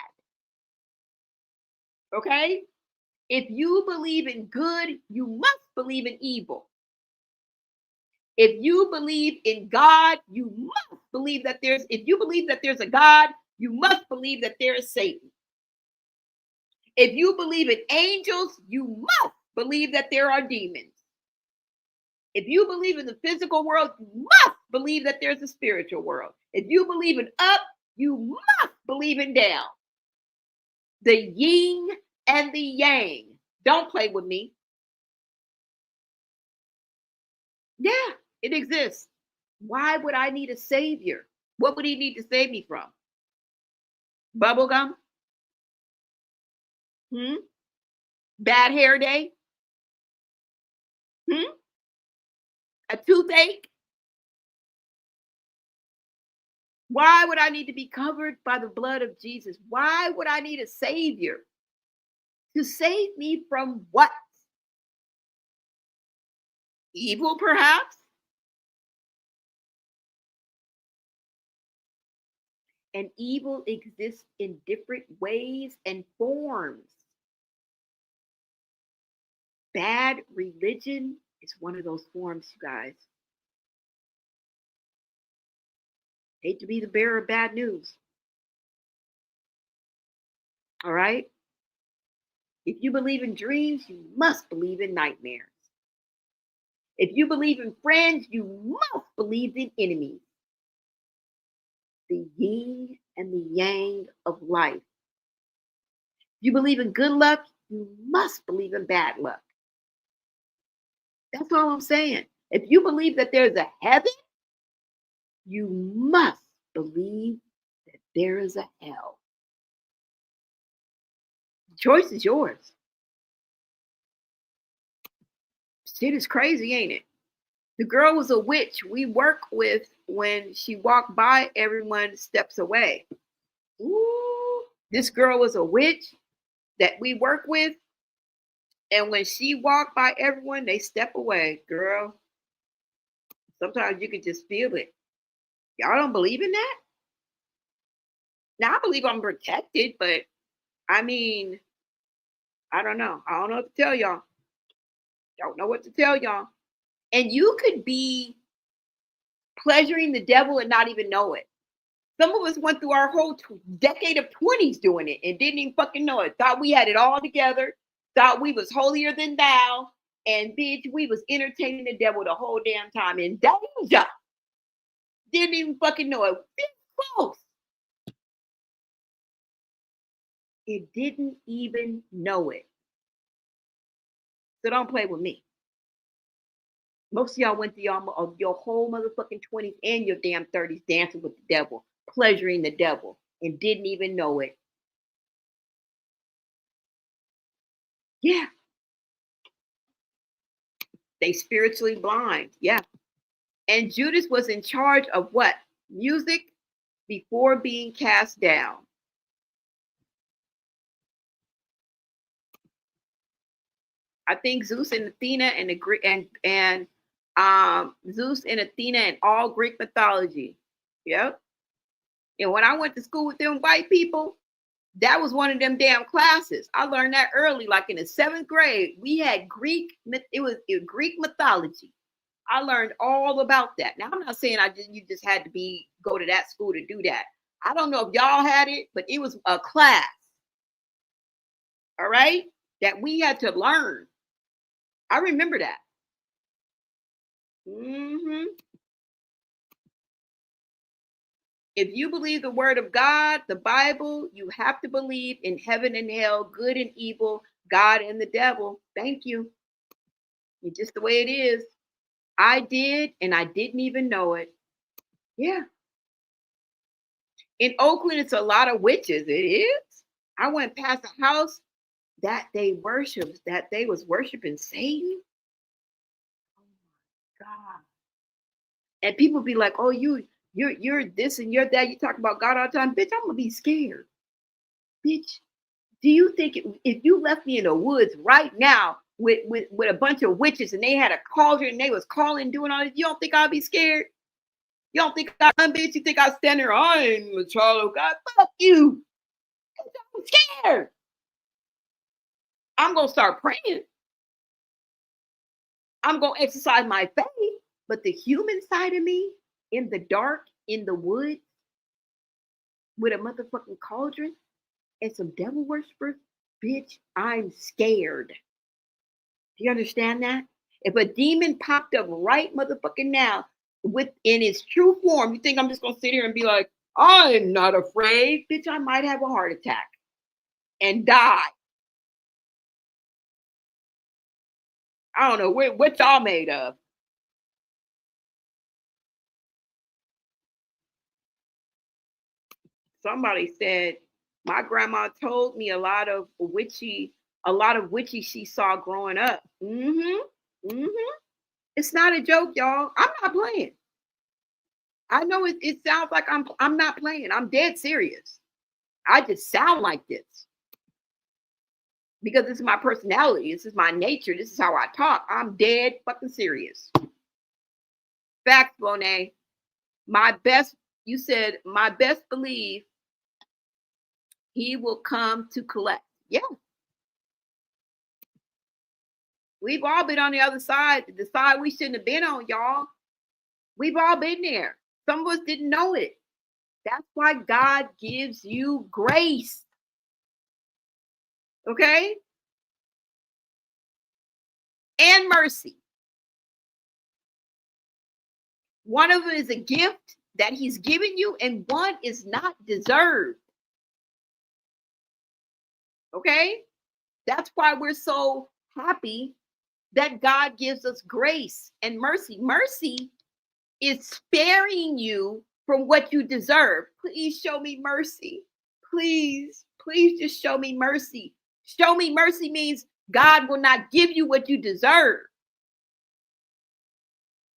Okay? If you believe in good, you must believe in evil. If you believe in God, you must believe that if you believe that there's a God, you must believe that there is Satan. If you believe in angels, you must believe that there are demons. If you believe in the physical world, you must believe that there's a spiritual world. If you believe in up, you must believe in down. The yin and the yang. Don't play with me. Yeah, it exists. Why would I need a savior? What would he need to save me from? Bubble gum? Bad hair day? A toothache? Why would I need to be covered by the blood of Jesus? Why would I need a savior? To save me from what? Evil, perhaps? And evil exists in different ways and forms. Bad religion is one of those forms, you guys. Hate to be the bearer of bad news. All right? If you believe in dreams, you must believe in nightmares. If you believe in friends, you must believe in enemies. The yin and the yang of life. If you believe in good luck, you must believe in bad luck. That's all I'm saying. If you believe that there's a heaven, you must believe that there is a hell. The choice is yours. Shit is crazy, ain't it? The girl was a witch we work with. When she walked by, everyone steps away. Ooh, this girl was a witch that we work with. And when she walked by everyone, they step away. Girl, sometimes you can just feel it. Y'all don't believe in that? Now, I believe I'm protected, but I mean, I don't know. I don't know what to tell y'all. Don't know what to tell y'all. And you could be pleasuring the devil and not even know it. Some of us went through our whole decade of 20s doing it and didn't even fucking know it. Thought we had it all together. Thought we was holier than thou. And bitch, we was entertaining the devil the whole damn time in danger. Didn't even fucking know it. This close. It didn't even know it. So don't play with me. Most of y'all went through your whole motherfucking 20s and your damn 30s dancing with the devil, pleasuring the devil, and didn't even know it. Yeah. They spiritually blind. Yeah. And Judas was in charge of what? Music before being cast down. I think Zeus and Athena and the Greek and Zeus and Athena and all Greek mythology. Yep. And when I went to school with them white people, that was one of them damn classes. I learned that early, like in the 7th grade. We had Greek. It was Greek mythology. I learned all about that. Now I'm not saying you just had to go to that school to do that. I don't know if y'all had it, but it was a class. All right, that we had to learn. I remember that. If you believe the word of God, the Bible, you have to believe in heaven and hell, good and evil, God and the devil. Thank you. It's just the way it is. I did, and I didn't even know it. Yeah. In Oakland, it's a lot of witches. It is. I went past a house that they was worshiping Satan. Oh my God. And people be like, oh, you're this and you're that. You talk about God all the time. Bitch, I'm gonna be scared. Bitch, do you think if you left me in the woods right now with a bunch of witches and they had a cauldron and they was calling, doing all this, you don't think I'd be scared? You don't think I'm bitch? You think I stand there? I'm a child of God. Fuck you. I'm scared. I'm gonna start praying. I'm gonna exercise my faith. But the human side of me, in the dark, in the woods, with a motherfucking cauldron and some devil worshippers, bitch, I'm scared. Do you understand that? If a demon popped up right motherfucking now in its true form, you think I'm just gonna sit here and be like, I'm not afraid? Bitch, I might have a heart attack and die. I don't know what y'all made of. Somebody said My grandma told me a lot of witchy she saw growing up. It's not a joke, y'all. I'm not playing. I know it sounds like I'm not playing. I'm dead serious. I just sound like this because this is my personality. This is my nature. This is how I talk. I'm dead fucking serious. Facts, Bonet. You said, my best believe he will come to collect. Yeah. We've all been on the other side, the side we shouldn't have been on, y'all. We've all been there. Some of us didn't know it. That's why God gives you grace. Okay? And mercy. One of them is a gift that he's given you, and one is not deserved. Okay? That's why we're so happy that God gives us grace and mercy. Mercy is sparing you from what you deserve. Please show me mercy. Please just show me mercy. Show me mercy means God will not give you what you deserve.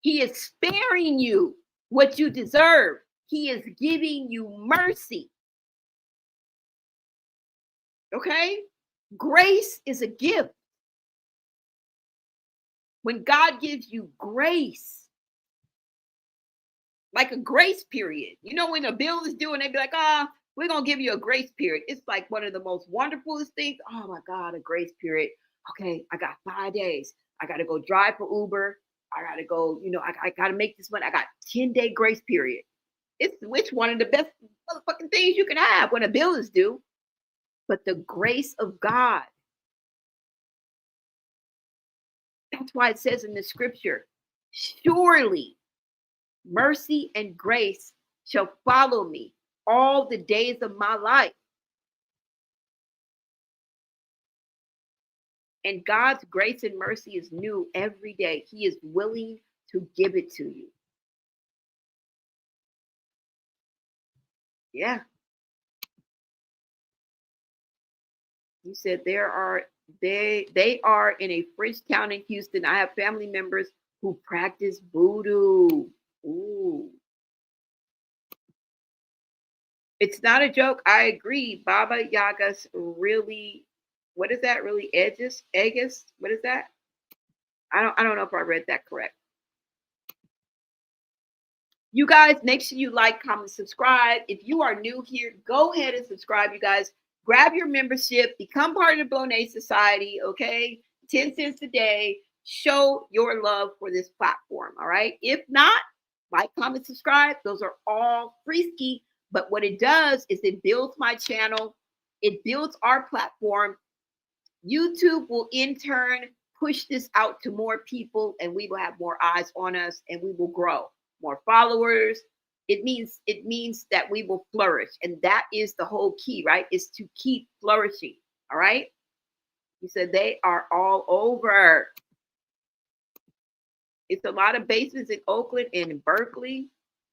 He is sparing you what you deserve. He is giving you mercy. Okay? Grace is a gift. When God gives you grace, like a grace period, you know, when a bill is due and they be like, we're going to give you a grace period. It's like one of the most wonderful things. Oh my God, a grace period. Okay, I got 5 days. I got to go drive for Uber. I got to go, I got to make this money. I got 10-day grace period. It's one of the best motherfucking things you can have when a bill is due. But the grace of God. That's why it says in the scripture, surely mercy and grace shall follow me all the days of my life. And God's grace and mercy is new every day. He is willing to give it to you. Yeah. You said they are in a French town in Houston. I have family members who practice voodoo. Ooh. It's not a joke. I agree. Baba Yaga's really, what is that? Really Aegis? What is that? I don't know if I read that correct. You guys, make sure you like, comment, subscribe. If you are new here, go ahead and subscribe, you guys. Grab your membership. Become part of the Bonet Society, okay? 10 cents a day. Show your love for this platform, all right? If not, like, comment, subscribe. Those are all free ski. But what it does is it builds my channel. It builds our platform. YouTube will in turn push this out to more people, and we will have more eyes on us, and we will grow. More followers. It means that we will flourish. And that is the whole key, right? Is to keep flourishing. All right. You said they are all over. It's a lot of basements in Oakland and in Berkeley.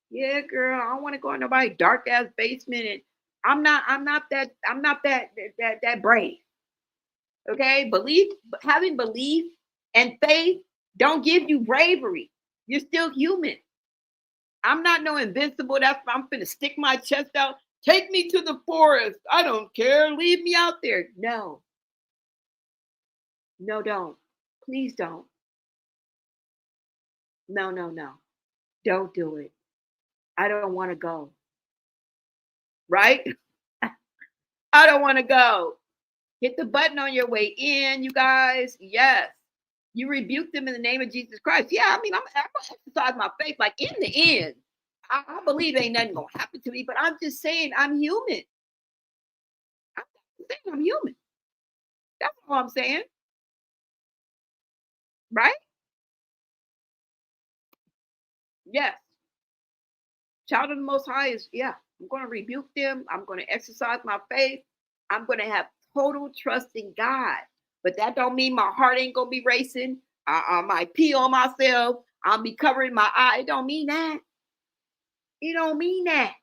Yeah, girl, I don't want to go in nobody's dark ass basement. And I'm not that brave. Okay. Having belief and faith don't give you bravery. You're still human. I'm not no invincible. That's why I'm finna stick my chest out. Take me to the forest. I don't care. Leave me out there. No. No, don't. Please don't. No. Don't do it. I don't want to go. Right? I don't want to go. Hit the button on your way in, you guys. Yes. You rebuke them in the name of Jesus Christ. Yeah, I'm going to exercise my faith. Like in the end, I believe ain't nothing going to happen to me, but I'm just saying I'm human. I'm human. That's all I'm saying. Right? Yes. Child of the Most High is, yeah, I'm going to rebuke them. I'm going to exercise my faith. I'm going to have total trust in God. But that don't mean my heart ain't going to be racing. I might pee on myself. I'll be covering my eye. It don't mean that. It don't mean that.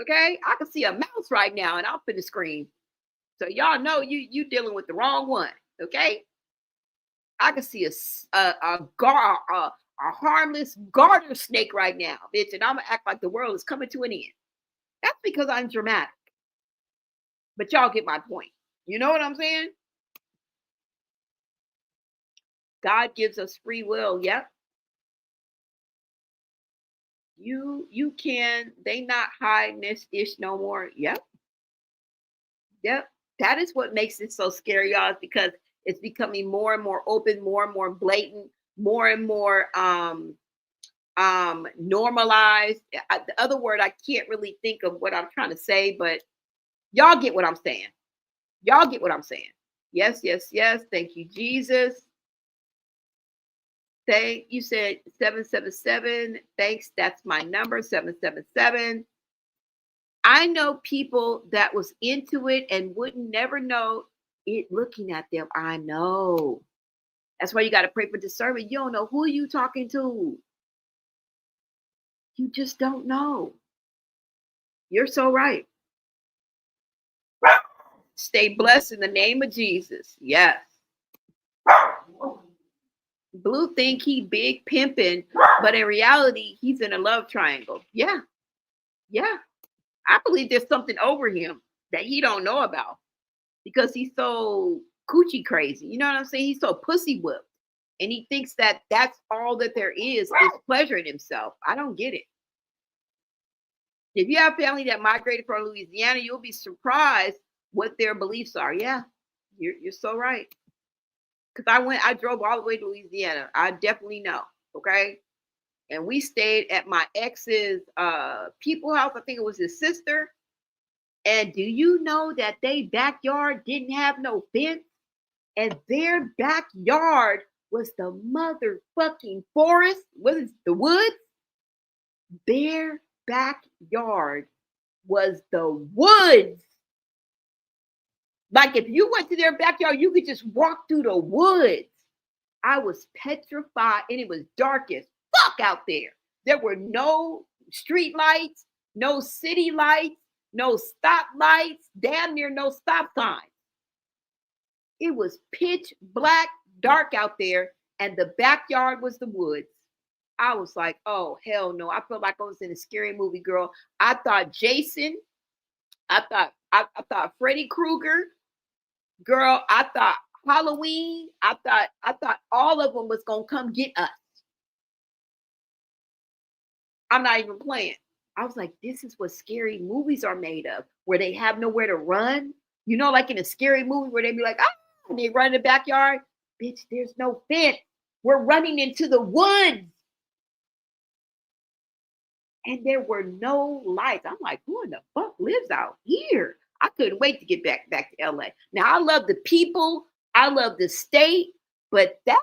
Okay, I can see a mouse right now, and I'm finna scream. So y'all know you dealing with the wrong one. Okay, I can see a harmless garter snake right now, bitch, and I'm gonna act like the world is coming to an end. That's because I'm dramatic. But y'all get my point. You know what I'm saying? God gives us free will. Yep. You can. They not hiding this ish no more. Yep. Yep. That is what makes it so scary, y'all, because it's becoming more and more open, more and more blatant, more and more normalized. The other word I can't really think of what I'm trying to say, but y'all get what I'm saying. Y'all get what I'm saying. Yes, yes, yes. Thank you, Jesus. You said 777. Thanks. That's my number, 777. I know people that was into it and wouldn't never know it looking at them. I know. That's why you got to pray for discernment. You don't know who you talking to. You just don't know. You're so right. Stay blessed in the name of Jesus. Yes. Blue think he big pimping, but in reality, he's in a love triangle. Yeah. Yeah. I believe there's something over him that he don't know about because he's so coochie crazy. You know what I'm saying? He's so pussy whipped. And he thinks that that's all that there is pleasure in himself. I don't get it. If you have family that migrated from Louisiana, you'll be surprised what their beliefs are. Yeah, you're so right. Because I drove all the way to Louisiana. I definitely know. Okay. And we stayed at my ex's people house. I think it was his sister. And do you know that their backyard didn't have no fence? And their backyard was the motherfucking forest. Was it the woods? Their backyard was the woods. Like if you went to their backyard, you could just walk through the woods. I was petrified, and it was dark as fuck out there. There were no street lights, no city lights, no stop lights, damn near no stop signs. It was pitch black, dark out there, and the backyard was the woods. I was like, oh, hell no. I felt like I was in a scary movie, girl. I thought Jason, I thought Freddy Krueger, girl, I thought Halloween, I thought all of them was gonna come get us. I'm not even playing. I was like, this is what scary movies are made of, where they have nowhere to run. You know, like in a scary movie where they be like, ah, and they run in the backyard. Bitch, there's no fence. We're running into the woods. And there were no lights. I'm like, who in the fuck lives out here? I couldn't wait to get back to LA. Now I love the people, I love the state, but that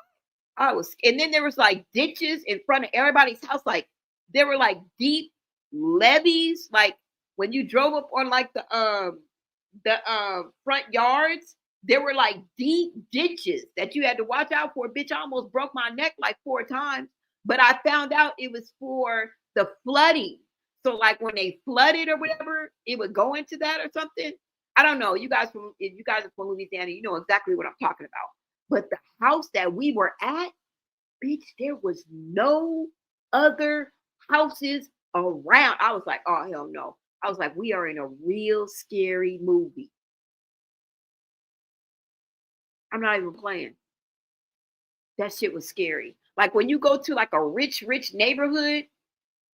and then there was like ditches in front of everybody's house. Like there were like deep levees. Like when you drove up on like the front yards, there were like deep ditches that you had to watch out for. Bitch, I almost broke my neck like 4 times, but I found out it was for the flooding. So like when they flooded or whatever, it would go into that or something. I don't know. If you guys are from Louisiana, you know exactly what I'm talking about. But the house that we were at, bitch, there was no other houses around. I was like, oh hell no. I was like, we are in a real scary movie. I'm not even playing. That shit was scary. Like when you go to like a rich neighborhood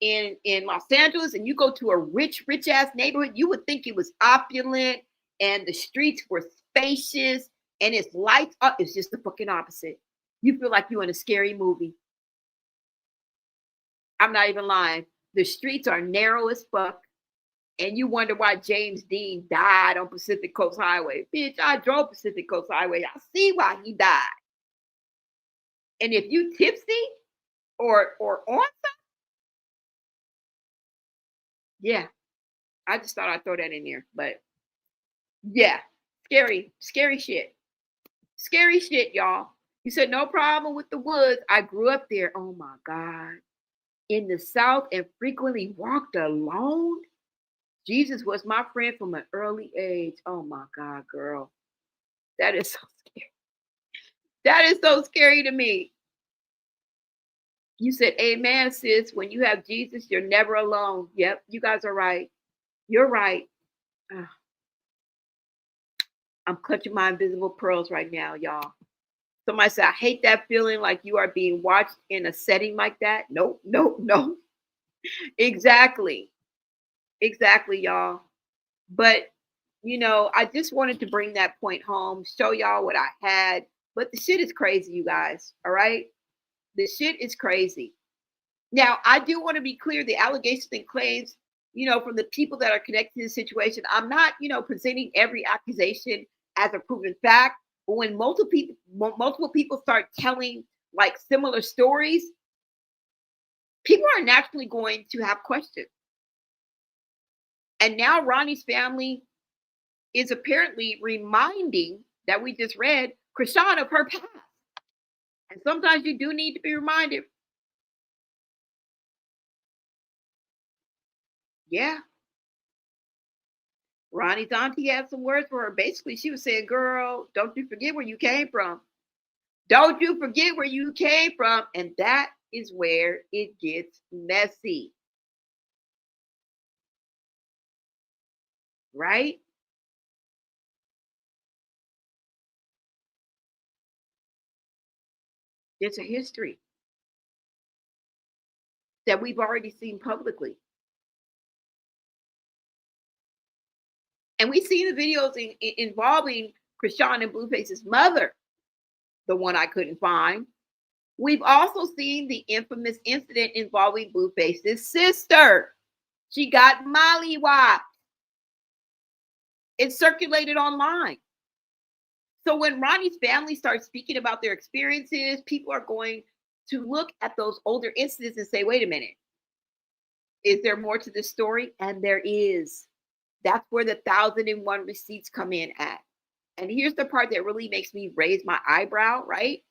in Los Angeles and you go to a rich ass neighborhood, you would think it was opulent and the streets were spacious and it's lights up. It's just the fucking opposite. You feel like you're in a scary movie. I'm not even lying. The streets are narrow as fuck. And you wonder why James Dean died on Pacific Coast Highway. Bitch, I drove Pacific Coast Highway. I see why he died. And if you tipsy or on something, yeah, I just thought I'd throw that in there. But yeah, scary shit. Scary shit, y'all. You said no problem with the woods. I grew up there. Oh my God. In the South and frequently walked alone. Jesus was my friend from an early age. Oh my God, girl. That is so scary. That is so scary to me. You said, amen, sis. When you have Jesus, you're never alone. Yep, you guys are right. You're right. I'm clutching my invisible pearls right now, y'all. Somebody said, I hate that feeling like you are being watched in a setting like that. Nope, nope, no. Exactly. Exactly, y'all. But, you know, I just wanted to bring that point home, show y'all what I had. But the shit is crazy, you guys. All right? The shit is crazy. Now, I do want to be clear, the allegations and claims, you know, from the people that are connected to the situation, I'm not, you know, presenting every accusation as a proven fact. But when multiple people start telling like similar stories, people are naturally going to have questions. And now Ronnie's family is apparently reminding that we just read Chrisean of her past. And sometimes you do need to be reminded. Yeah. Ronnie's auntie had some words for her. Basically, she was saying, girl, don't you forget where you came from. Don't you forget where you came from. And that is where it gets messy. Right? There's a history that we've already seen publicly. And we've seen the videos involving Chrisean and Blueface's mother, the one I couldn't find. We've also seen the infamous incident involving Blueface's sister. She got mollywopped. It circulated online. So when Ronnie's family starts speaking about their experiences, people are going to look at those older incidents and say, wait a minute, is there more to this story? And there is. That's where the 1,001 receipts come in at. And here's the part that really makes me raise my eyebrow, right?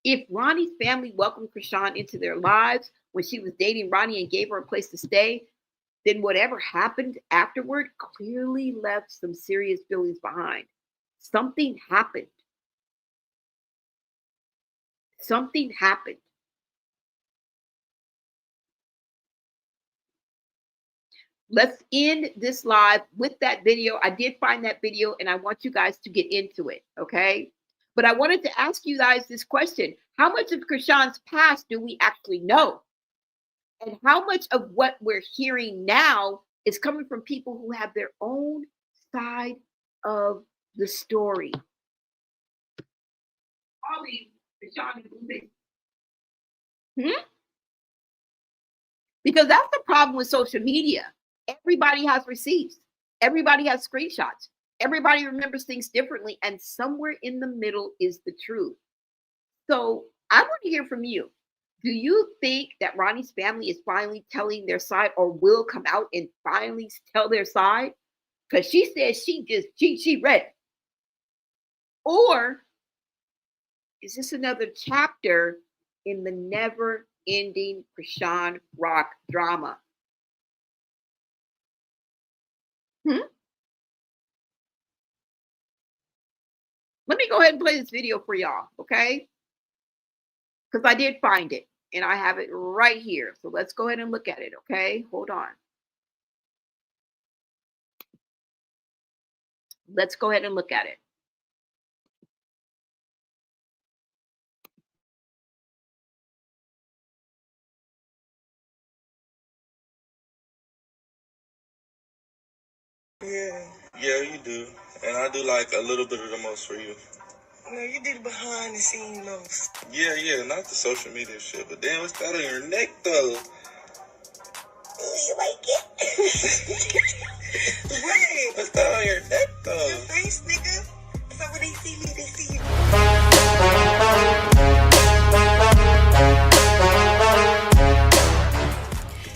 If Ronnie's family welcomed Chrisean into their lives when she was dating Ronnie and gave her a place to stay, then whatever happened afterward clearly left some serious feelings behind. Something happened. Something happened. Let's end this live with that video. I did find that video and I want you guys to get into it, okay? But I wanted to ask you guys this question. How much of Chrisean's past do we actually know? And how much of what we're hearing now is coming from people who have their own side of the story? Chrisean and Blueface. Because that's the problem with social media. Everybody has receipts. Everybody has screenshots. Everybody remembers things differently. And somewhere in the middle is the truth. So I want to hear from you. Do you think that Ronnie's family is finally telling their side or will come out and finally tell their side? Because she said she read it. Or is this another chapter in the never-ending Chrisean Rock drama? Let me go ahead and play this video for y'all, okay? Because I did find it, and I have it right here. So let's go ahead and look at it, okay? Hold on. Let's go ahead and look at it. Yeah, you do. And I do like a little bit of the most for you. No, you did behind the scene most. Yeah, not the social media shit. But damn, what's that on your neck, though? You like it? What? What's that on your neck, though? Your face, nigga. So when they see me, they see you.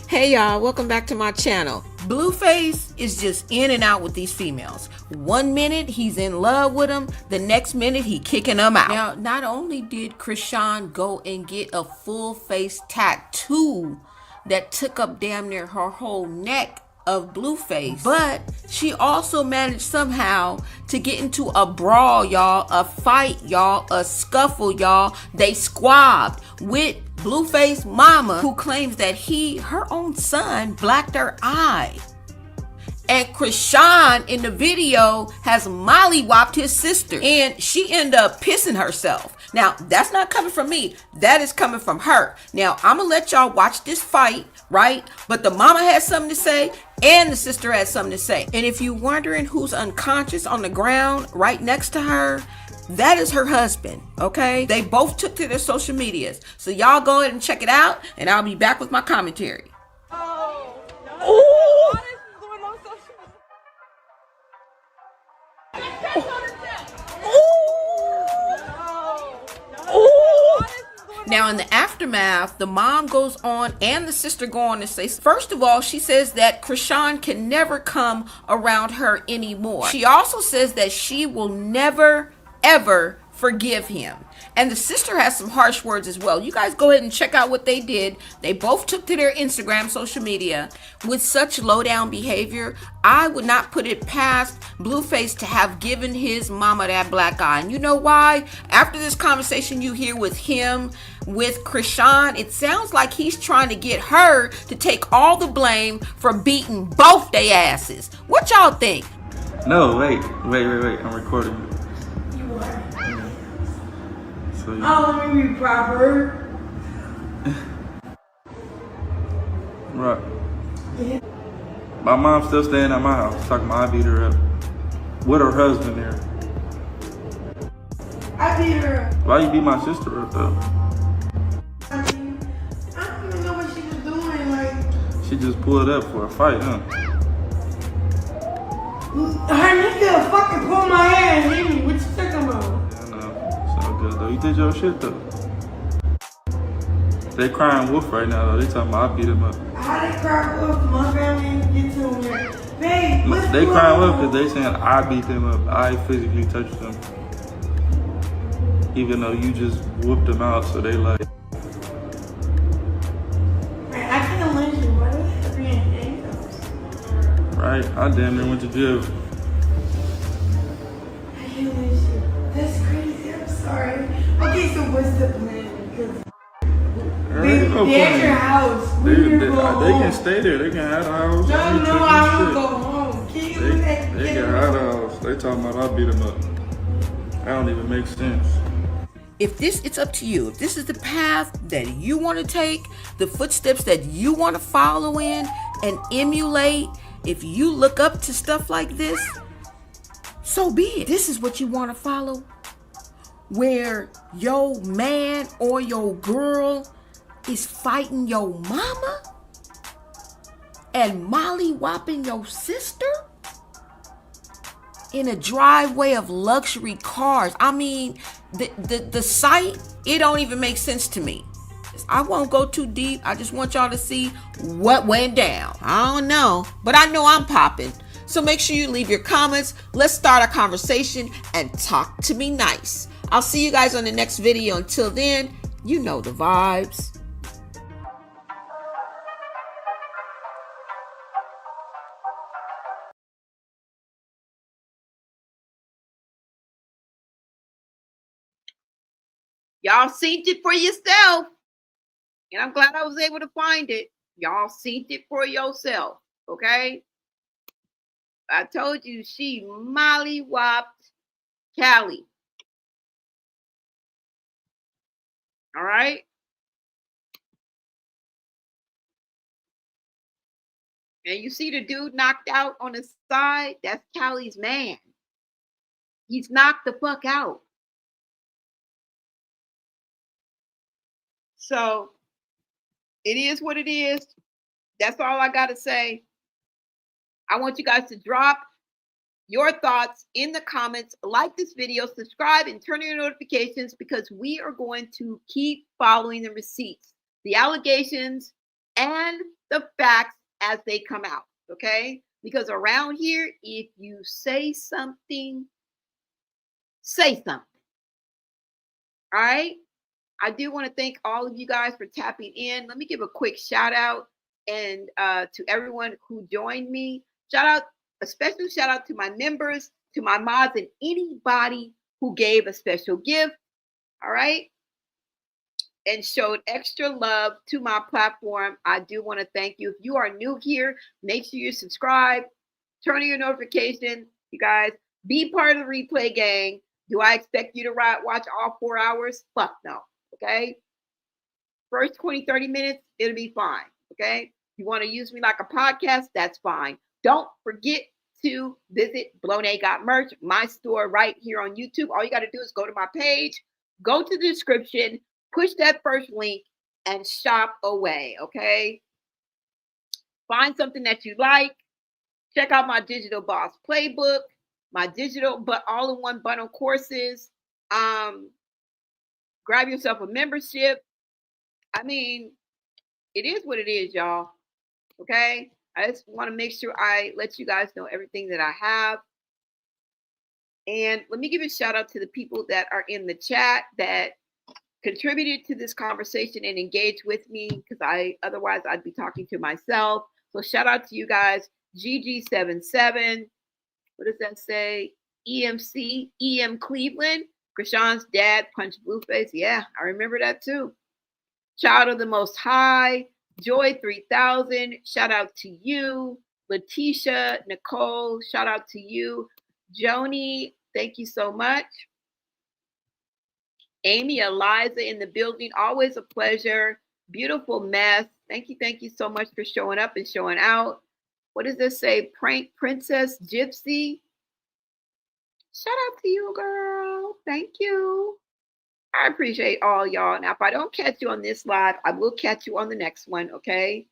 Hey y'all, welcome back to my channel. Blueface is just in and out with these females. 1 minute he's in love with them, the next minute he kicking them out. Now, not only did Chrisean go and get a full face tattoo that took up damn near her whole neck of Blueface, but she also managed somehow to get into a brawl, y'all, a fight, y'all, a scuffle, y'all. They squabbed with Blueface mama, who claims that her own son, blacked her eye. And Chrisean in the video has mollywopped his sister, and she ended up pissing herself. Now, that's not coming from me. That is coming from her. Now, I'm going to let y'all watch this fight, right? But the mama has something to say, and the sister has something to say. And if you're wondering who's unconscious on the ground right next to her, that is her husband, okay? They both took to their social medias. So y'all go ahead and check it out, and I'll be back with my commentary. Now, in the aftermath, the mom goes on and the sister go on to say, first of all, she says that Chrisean can never come around her anymore. She also says that she will never, ever forgive him. And the sister has some harsh words as well. You guys go ahead and check out what they did. They both took to their Instagram, social media. With such low down behavior, I would not put it past Blueface to have given his mama that black eye. And you know why? After this conversation you hear with him, with Chrisean, it sounds like he's trying to get her to take all the blame for beating both their asses. What y'all think? No, wait. I'm recording you. So, let me be proper. Right. My mom's still staying at my house, talking about I beat her up. With her husband there. I beat her up. Why you beat my sister up though? I mean, I don't even know what she was doing. Like, She just pulled up for a fight, huh? her nigga fucking pulled my hair and hit me. What you talking about? Yeah, I know. It's all good though. You did your shit though. They crying wolf right now though. They talking about I beat him up. How they cry wolf? My family didn't get to him yet. Babe, what's They going crying wolf on? because they saying I beat them up. I physically touched them. Even though you just whooped them out, so they like. Man, I can't lynch you. Why do I have to be in handcuffs? Right? I damn near went to jail. I can't lynch you. That's crazy. I'm sorry. Okay, so what's the plan? Because they at your house. They When you go can home. stay there. They can have the house. No, I ain't tripping I want to shit. go home. Can you They can have the house. They talking about I beat them up. That don't even make sense. If it's up to you. If this is the path that you want to take, the footsteps that you want to follow in and emulate, if you look up to stuff like this, so be it. This is what you want to follow, where your man or your girl is fighting your mama and molly-whopping your sister in a driveway of luxury cars. I mean, the sight, it don't even make sense to me. I won't go too deep. I just want y'all to see what went down. I don't know, but I know I'm popping. So make sure you leave your comments. Let's start a conversation and talk to me nice. I'll see you guys on the next video. Until then, you know the vibes. Y'all seen it for yourself. And I'm glad I was able to find it. Y'all seen it for yourself. Okay? I told you she mollywopped Callie. All right? And you see the dude knocked out on the side? That's Callie's man. He's knocked the fuck out. So it is what it is. That's all I got to say. I want you guys to drop your thoughts in the comments, like this video, subscribe, and turn on your notifications, because we are going to keep following the receipts, the allegations, and the facts as they come out, okay? Because around here, if you say something, say something, all right? I do want to thank all of you guys for tapping in. Let me give a quick shout out and to everyone who joined me. A special shout out to my members, to my mods, and anybody who gave a special gift. All right. And showed extra love to my platform. I do want to thank you. If you are new here, make sure you subscribe, turn on your notifications. You guys, be part of the replay gang. Do I expect you to watch all 4 hours? Fuck no. Okay. First 20, 30 minutes, it'll be fine. Okay. You want to use me like a podcast? That's fine. Don't forget to visit Blown Got Merch, my store right here on YouTube. All you got to do is go to my page, go to the description, push that first link, and shop away. Okay. Find something that you like. Check out my Digital Boss Playbook, my digital but all-in-one bundle courses. Grab yourself a membership. I mean, it is what it is, y'all. Okay. I just want to make sure I let you guys know everything that I have. And let me give a shout out to the people that are in the chat that contributed to this conversation and engaged with me, because otherwise I'd be talking to myself. So shout out to you guys. GG77. What does that say? EMC, EM Cleveland. Chrisean's dad punched Blueface. Yeah, I remember that too. Child of the Most High. Joy 3000, shout out to you. Letitia, Nicole, shout out to you. Joni, thank you so much. Amy, Eliza in the building, always a pleasure. Beautiful mess. Thank you so much for showing up and showing out. What does this say? Prank Princess Gypsy. Shout out to you, girl. Thank you. I appreciate all y'all. Now, if I don't catch you on this live, I will catch you on the next one, okay?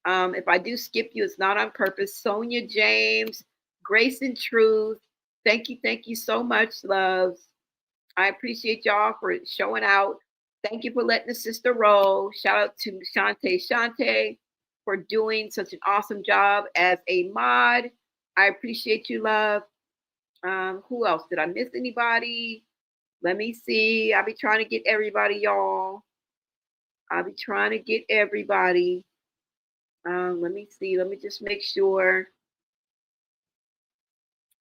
If I do skip you, it's not on purpose. Sonia James, Grace and Truth, thank you so much, loves. I appreciate y'all for showing out. Thank you for letting the sister roll. Shout out to Shante for doing such an awesome job as a mod. I appreciate you, love. Who else? Did I miss anybody? Let me see. I'll be trying to get everybody, y'all. I'll be trying to get everybody. Let me see. Let me just make sure.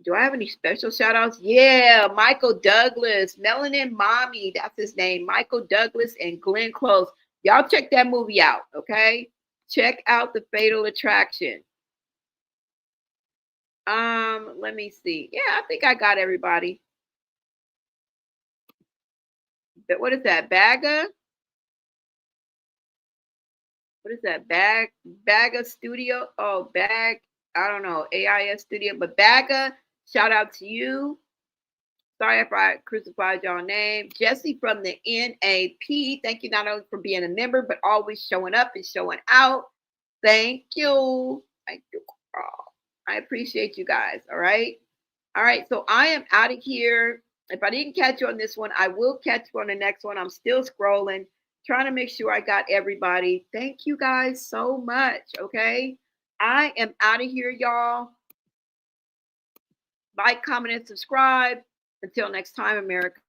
Do I have any special shout outs? Yeah, Michael Douglas, Melanin Mommy. That's his name. Michael Douglas and Glenn Close. Y'all check that movie out, okay? Check out The Fatal Attraction. Let me see. Yeah, I think I got everybody. But what is that? Bagga? What is that? Bagga Studio? Oh, I don't know. AIS Studio. But Bagga, shout out to you. Sorry if I crucified y'all name. Jesse from the NAP. Thank you not only for being a member, but always showing up and showing out. Thank you. Thank you. I appreciate you guys. All right. All right. So I am out of here. If I didn't catch you on this one, I will catch you on the next one. I'm still scrolling, trying to make sure I got everybody. Thank you guys so much. Okay. I am out of here, y'all. Like, comment, and subscribe. Until next time, America.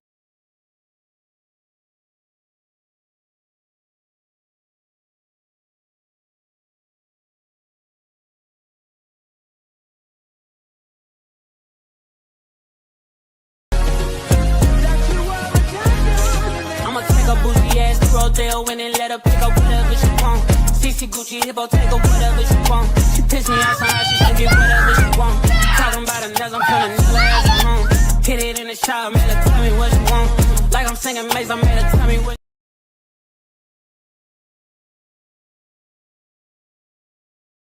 I'ma take a bougie ass to Rodeo and then let her pick up whatever she want. CC Gucci hippo, take her whatever she want. She piss me off, somehow she should get whatever she want. Talking about a nigga, I'm feeling this ass at home. Hit it in the shower, made her tell me what she want. Like I'm singing Maze, I made her tell me what